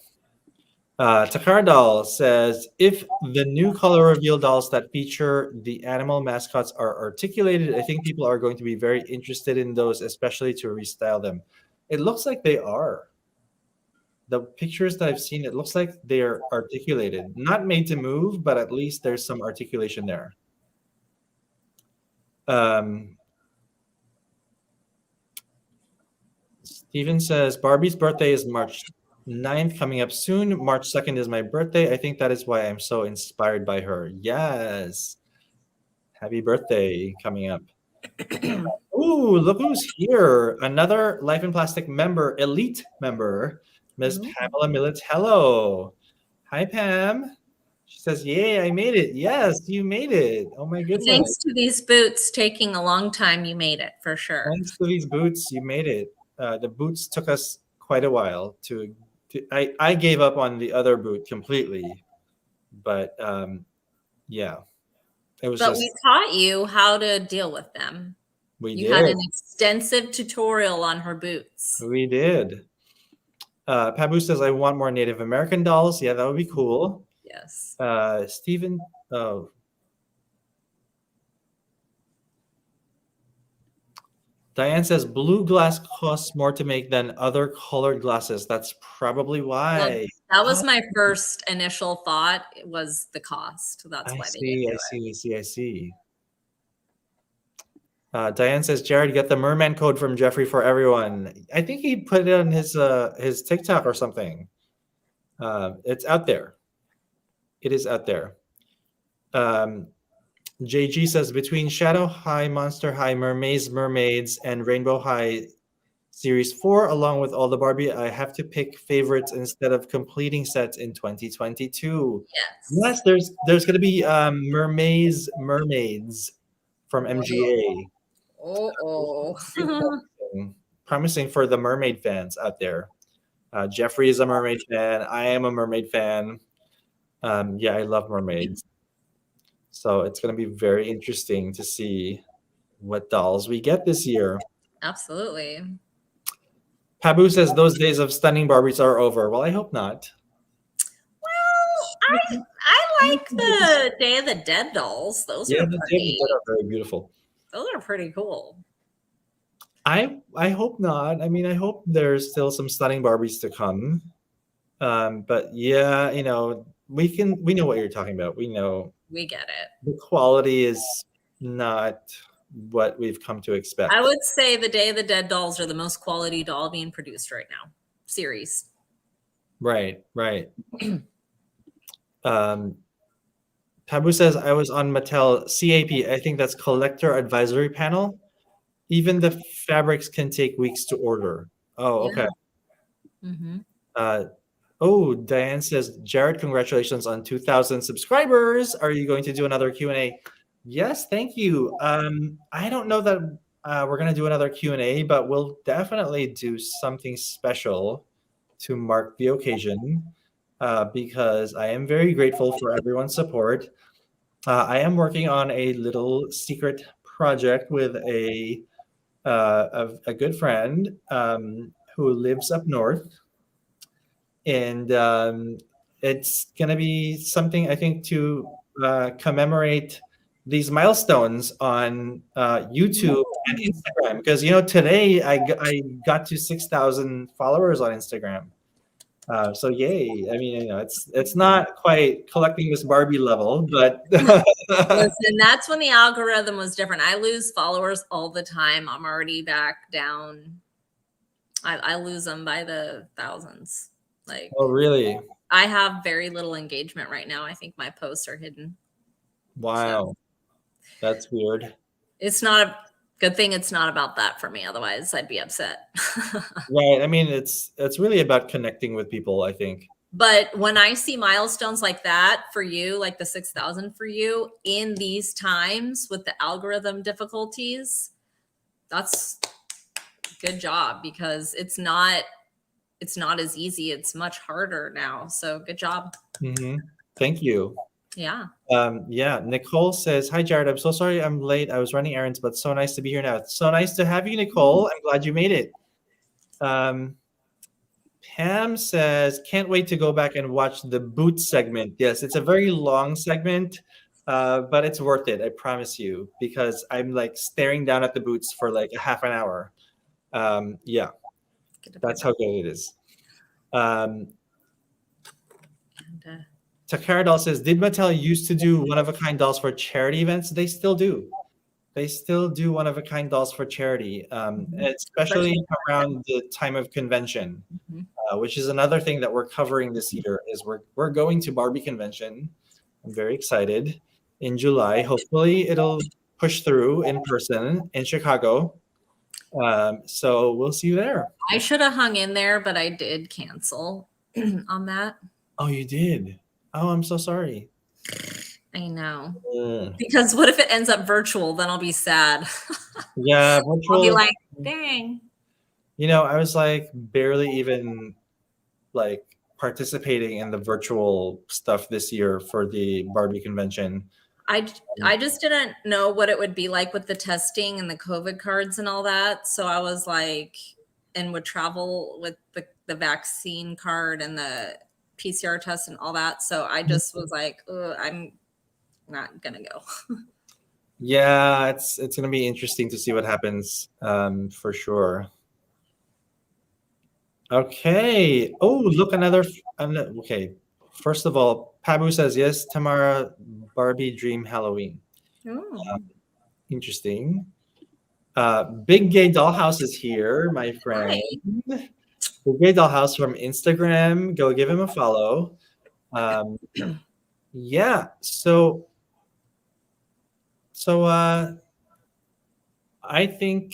Takar Doll says, if the new color reveal dolls that feature the animal mascots are articulated, I think people are going to be very interested in those, especially to restyle them. It looks like they are. The pictures that I've seen, it looks like they're articulated. Not made to move, but at least there's some articulation there. Steven says, Barbie's birthday is March 9th, coming up soon. March 2nd is my birthday. I think that is why I'm so inspired by her. Yes. Happy birthday coming up. Ooh, look who's here. Another Life in Plastic member, elite member, Ms. Pamela Militello. Hi, Pam. She says, yay, I made it. Yes, you made it. Oh, my goodness. Thanks to these boots taking a long time, you made it, for sure. Thanks to these boots, you made it. The boots took us quite a while to I gave up on the other boot completely, but yeah, it was. But we taught you how to deal with them. You had an extensive tutorial on her boots. We did. Pabu says, I want more Native American dolls. Yeah, that would be cool. Yes. Stephen, oh. Diane says blue glass costs more to make than other colored glasses. That's probably why. That was my first initial thought, was the cost. That's why they did it. I see. Diane says, Jared, get the merman code from Jeffrey for everyone. I think he put it on his TikTok or something. It's out there. It is out there. JG says between Shadow High, Monster High, Mermaids, and Rainbow High Series 4, along with all the Barbie, I have to pick favorites instead of completing sets in 2022. Yes, Yes. there's going to be Mermaids from MGA. Oh. Very promising for the mermaid fans out there. Jeffrey is a mermaid fan. I am a mermaid fan. Yeah, I love mermaids. So it's going to be very interesting to see what dolls we get this year. Absolutely. Pabu says those days of stunning Barbies are over. Well, I hope not. Well, I like the Day of the Dead dolls. Those Yeah, are the pretty. Dead are very beautiful. Those are pretty cool. I hope not. I mean, I hope there's still some stunning Barbies to come. But yeah, we know what you're talking about. We know We get it. the quality is not what we've come to expect. I would say the Day of the Dead dolls are the most quality doll being produced right now. Series. Right. Tabu says I was on Mattel CAP. I think that's Collector Advisory Panel. Even the fabrics can take weeks to order. Oh, okay. Yeah. Mm-hmm. Diane says, Jared, congratulations on 2,000 subscribers. Are you going to do another Q&A? Yes, thank you. I don't know that we're going to do another Q&A, but we'll definitely do something special to mark the occasion because I am very grateful for everyone's support. I am working on a little secret project with a good friend who lives up north. And it's going to be something, I think, to commemorate these milestones on YouTube and Instagram. Because, today I got to 6,000 followers on Instagram. So yay. I mean, it's not quite collecting this Barbie level, but Listen, that's when the algorithm was different. I lose followers all the time. I'm already back down. I lose them by the thousands. Like, oh, really? I have very little engagement right now. I think my posts are hidden. Wow. So, that's weird. It's not a good thing. It's not about that for me. Otherwise, I'd be upset. Right. I mean, it's really about connecting with people, I think. But when I see milestones like that for you, like the 6,000 for you in these times with the algorithm difficulties, that's good job because it's not as easy. It's much harder now. So good job. Mm-hmm. Thank you. Yeah. Nicole says, hi, Jared. I'm so sorry I'm late. I was running errands, but so nice to be here now. It's so nice to have you, Nicole. I'm glad you made it. Pam says, can't wait to go back and watch the boot segment. Yes, it's a very long segment, but it's worth it. I promise you, because I'm like staring down at the boots for like a half an hour. Yeah, that's how good it is. Takara Doll says, did Mattel used to do one-of-a-kind dolls for charity events? They still do. They still do one-of-a-kind dolls for charity, especially around the time of convention, which is another thing that we're covering this year. Is we're going to Barbie convention. I'm very excited. In July, hopefully it'll push through in person in Chicago. So we'll see you there. I should have hung in there, but I did cancel on that. Oh, you did? Oh, I'm so sorry. I know. Because what if it ends up virtual? Then I'll be sad. Yeah, virtual. I'll be like, dang. I was like barely even like participating in the virtual stuff this year for the Barbie convention. I just didn't know what it would be like with the testing and the COVID cards and all that. So I was like, and would travel with the vaccine card and the PCR test and all that. So I just was like, I'm not gonna go. Yeah, it's gonna be interesting to see what happens, for sure. Okay. Oh, look, another. Okay. First of all, Pabu says yes. Tamara, Barbie Dream Halloween. Interesting. Big Gay Dollhouse is here, my friend. Hi. Big Gay Dollhouse from Instagram. Go give him a follow. Yeah. So I think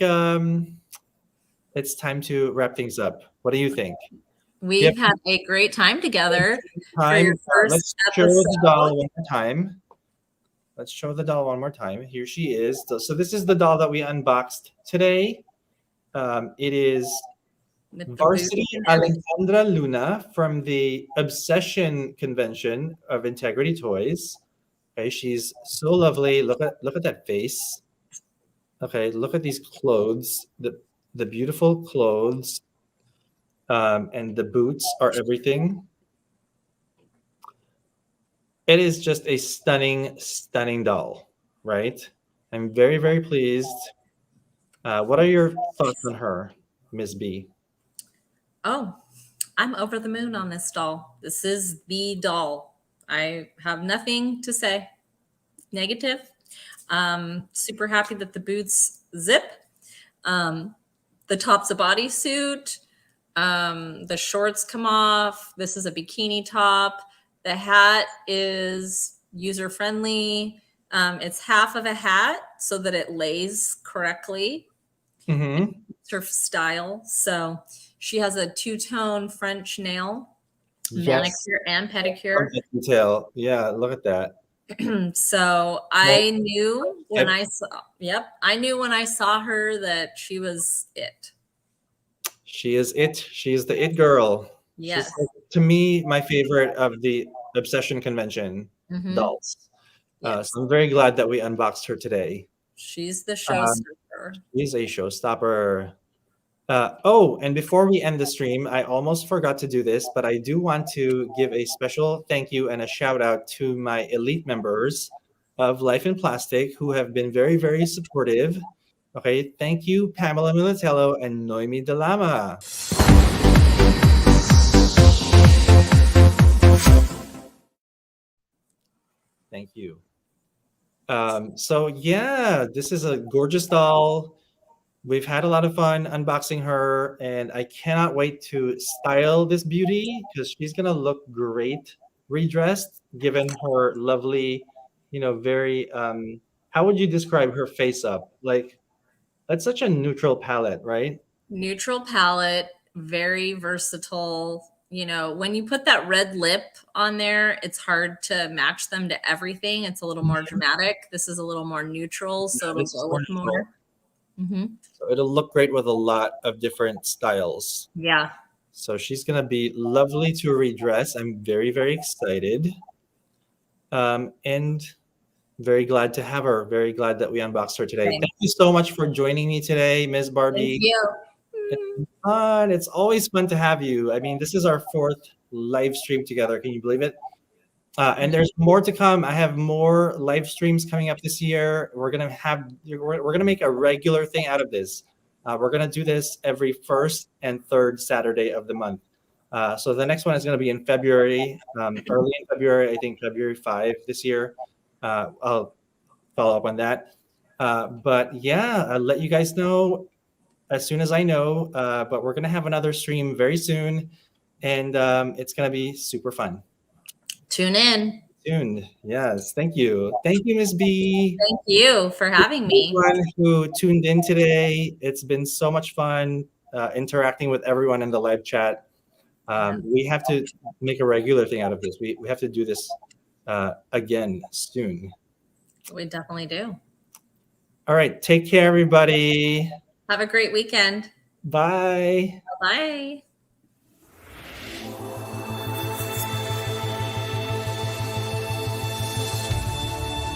it's time to wrap things up. What do you think? Do you We've had a great time together have for your time? first Let's show the episode. doll one more time. Let's show the doll one more time. Here she is. So this is the doll that we unboxed today. It is With the boots Varsity and everything. Alejandra Luna from the Obsession Convention of Integrity Toys. Okay, she's so lovely. Look at that face. Okay, look at these clothes. The beautiful clothes, and the boots are everything. It is just a stunning, stunning doll, right? I'm very, very pleased. What are your thoughts on her, Miss B? Oh, I'm over the moon on this doll. This is the doll. I have nothing to say negative. Super happy that the boots zip. Um, the top's a bodysuit. The shorts come off. This is a bikini top. The hat is user friendly. It's half of a hat so that it lays correctly. Mm-hmm. It's her style. So she has a two-tone French nail, Yes, manicure and love pedicure. that detail. Yeah, look at that. So Nice I knew when tip. I saw, yep, I knew when I saw her that she was it. She is it. She is the it girl. She's Yes. like, to me, my favorite of the Obsession Convention Mm-hmm. dolls. Yes. So I'm very glad that we unboxed her today. She's the Um, showstopper. she's a showstopper. Oh, and before we end the stream, I almost forgot to do this, but I do want to give a special thank you and a shout out to my elite members of Life in Plastic who have been very, very supportive. Okay, thank you, Pamela Militello and Noemi Delama. Thank you. So yeah, this is a gorgeous doll. We've had a lot of fun unboxing her, and I cannot wait to style this beauty because she's gonna look great redressed, given her lovely, very how would you describe her face up? Like that's such a neutral palette, right? Neutral palette, very versatile. You know, when you put that red lip on there, it's hard to match them to everything. It's a little more dramatic. This is a little more neutral, Yeah, so it'll this is go more with neutral. more. Hmm. So it'll look great with a lot of different styles. Yeah. So she's gonna be lovely to redress. I'm very, very excited. And very glad to have her. Very glad that we unboxed her today. Same. Thank you so much for joining me today, Ms. Thank Barbie. you. It's been fun. It's always fun to have you. I mean, this is our fourth live stream together. Can you believe it? And there's more to come. I have more live streams coming up this year. We're gonna make a regular thing out of this. We're gonna do this every first and third Saturday of the month. So the next one is gonna be in February, early in February. I think February 5 this year. I'll follow up on that. But yeah, I'll let you guys know as soon as I know. But we're gonna have another stream very soon, and it's gonna be super fun. Tune in. Tuned. Yes. Thank you. Thank you, Miss B. Thank you for having me. Everyone who tuned in today. It's been so much fun interacting with everyone in the live chat. We have to make a regular thing out of this. We have to do this again soon. We definitely do. All right. Take care, everybody. Have a great weekend. Bye. Bye.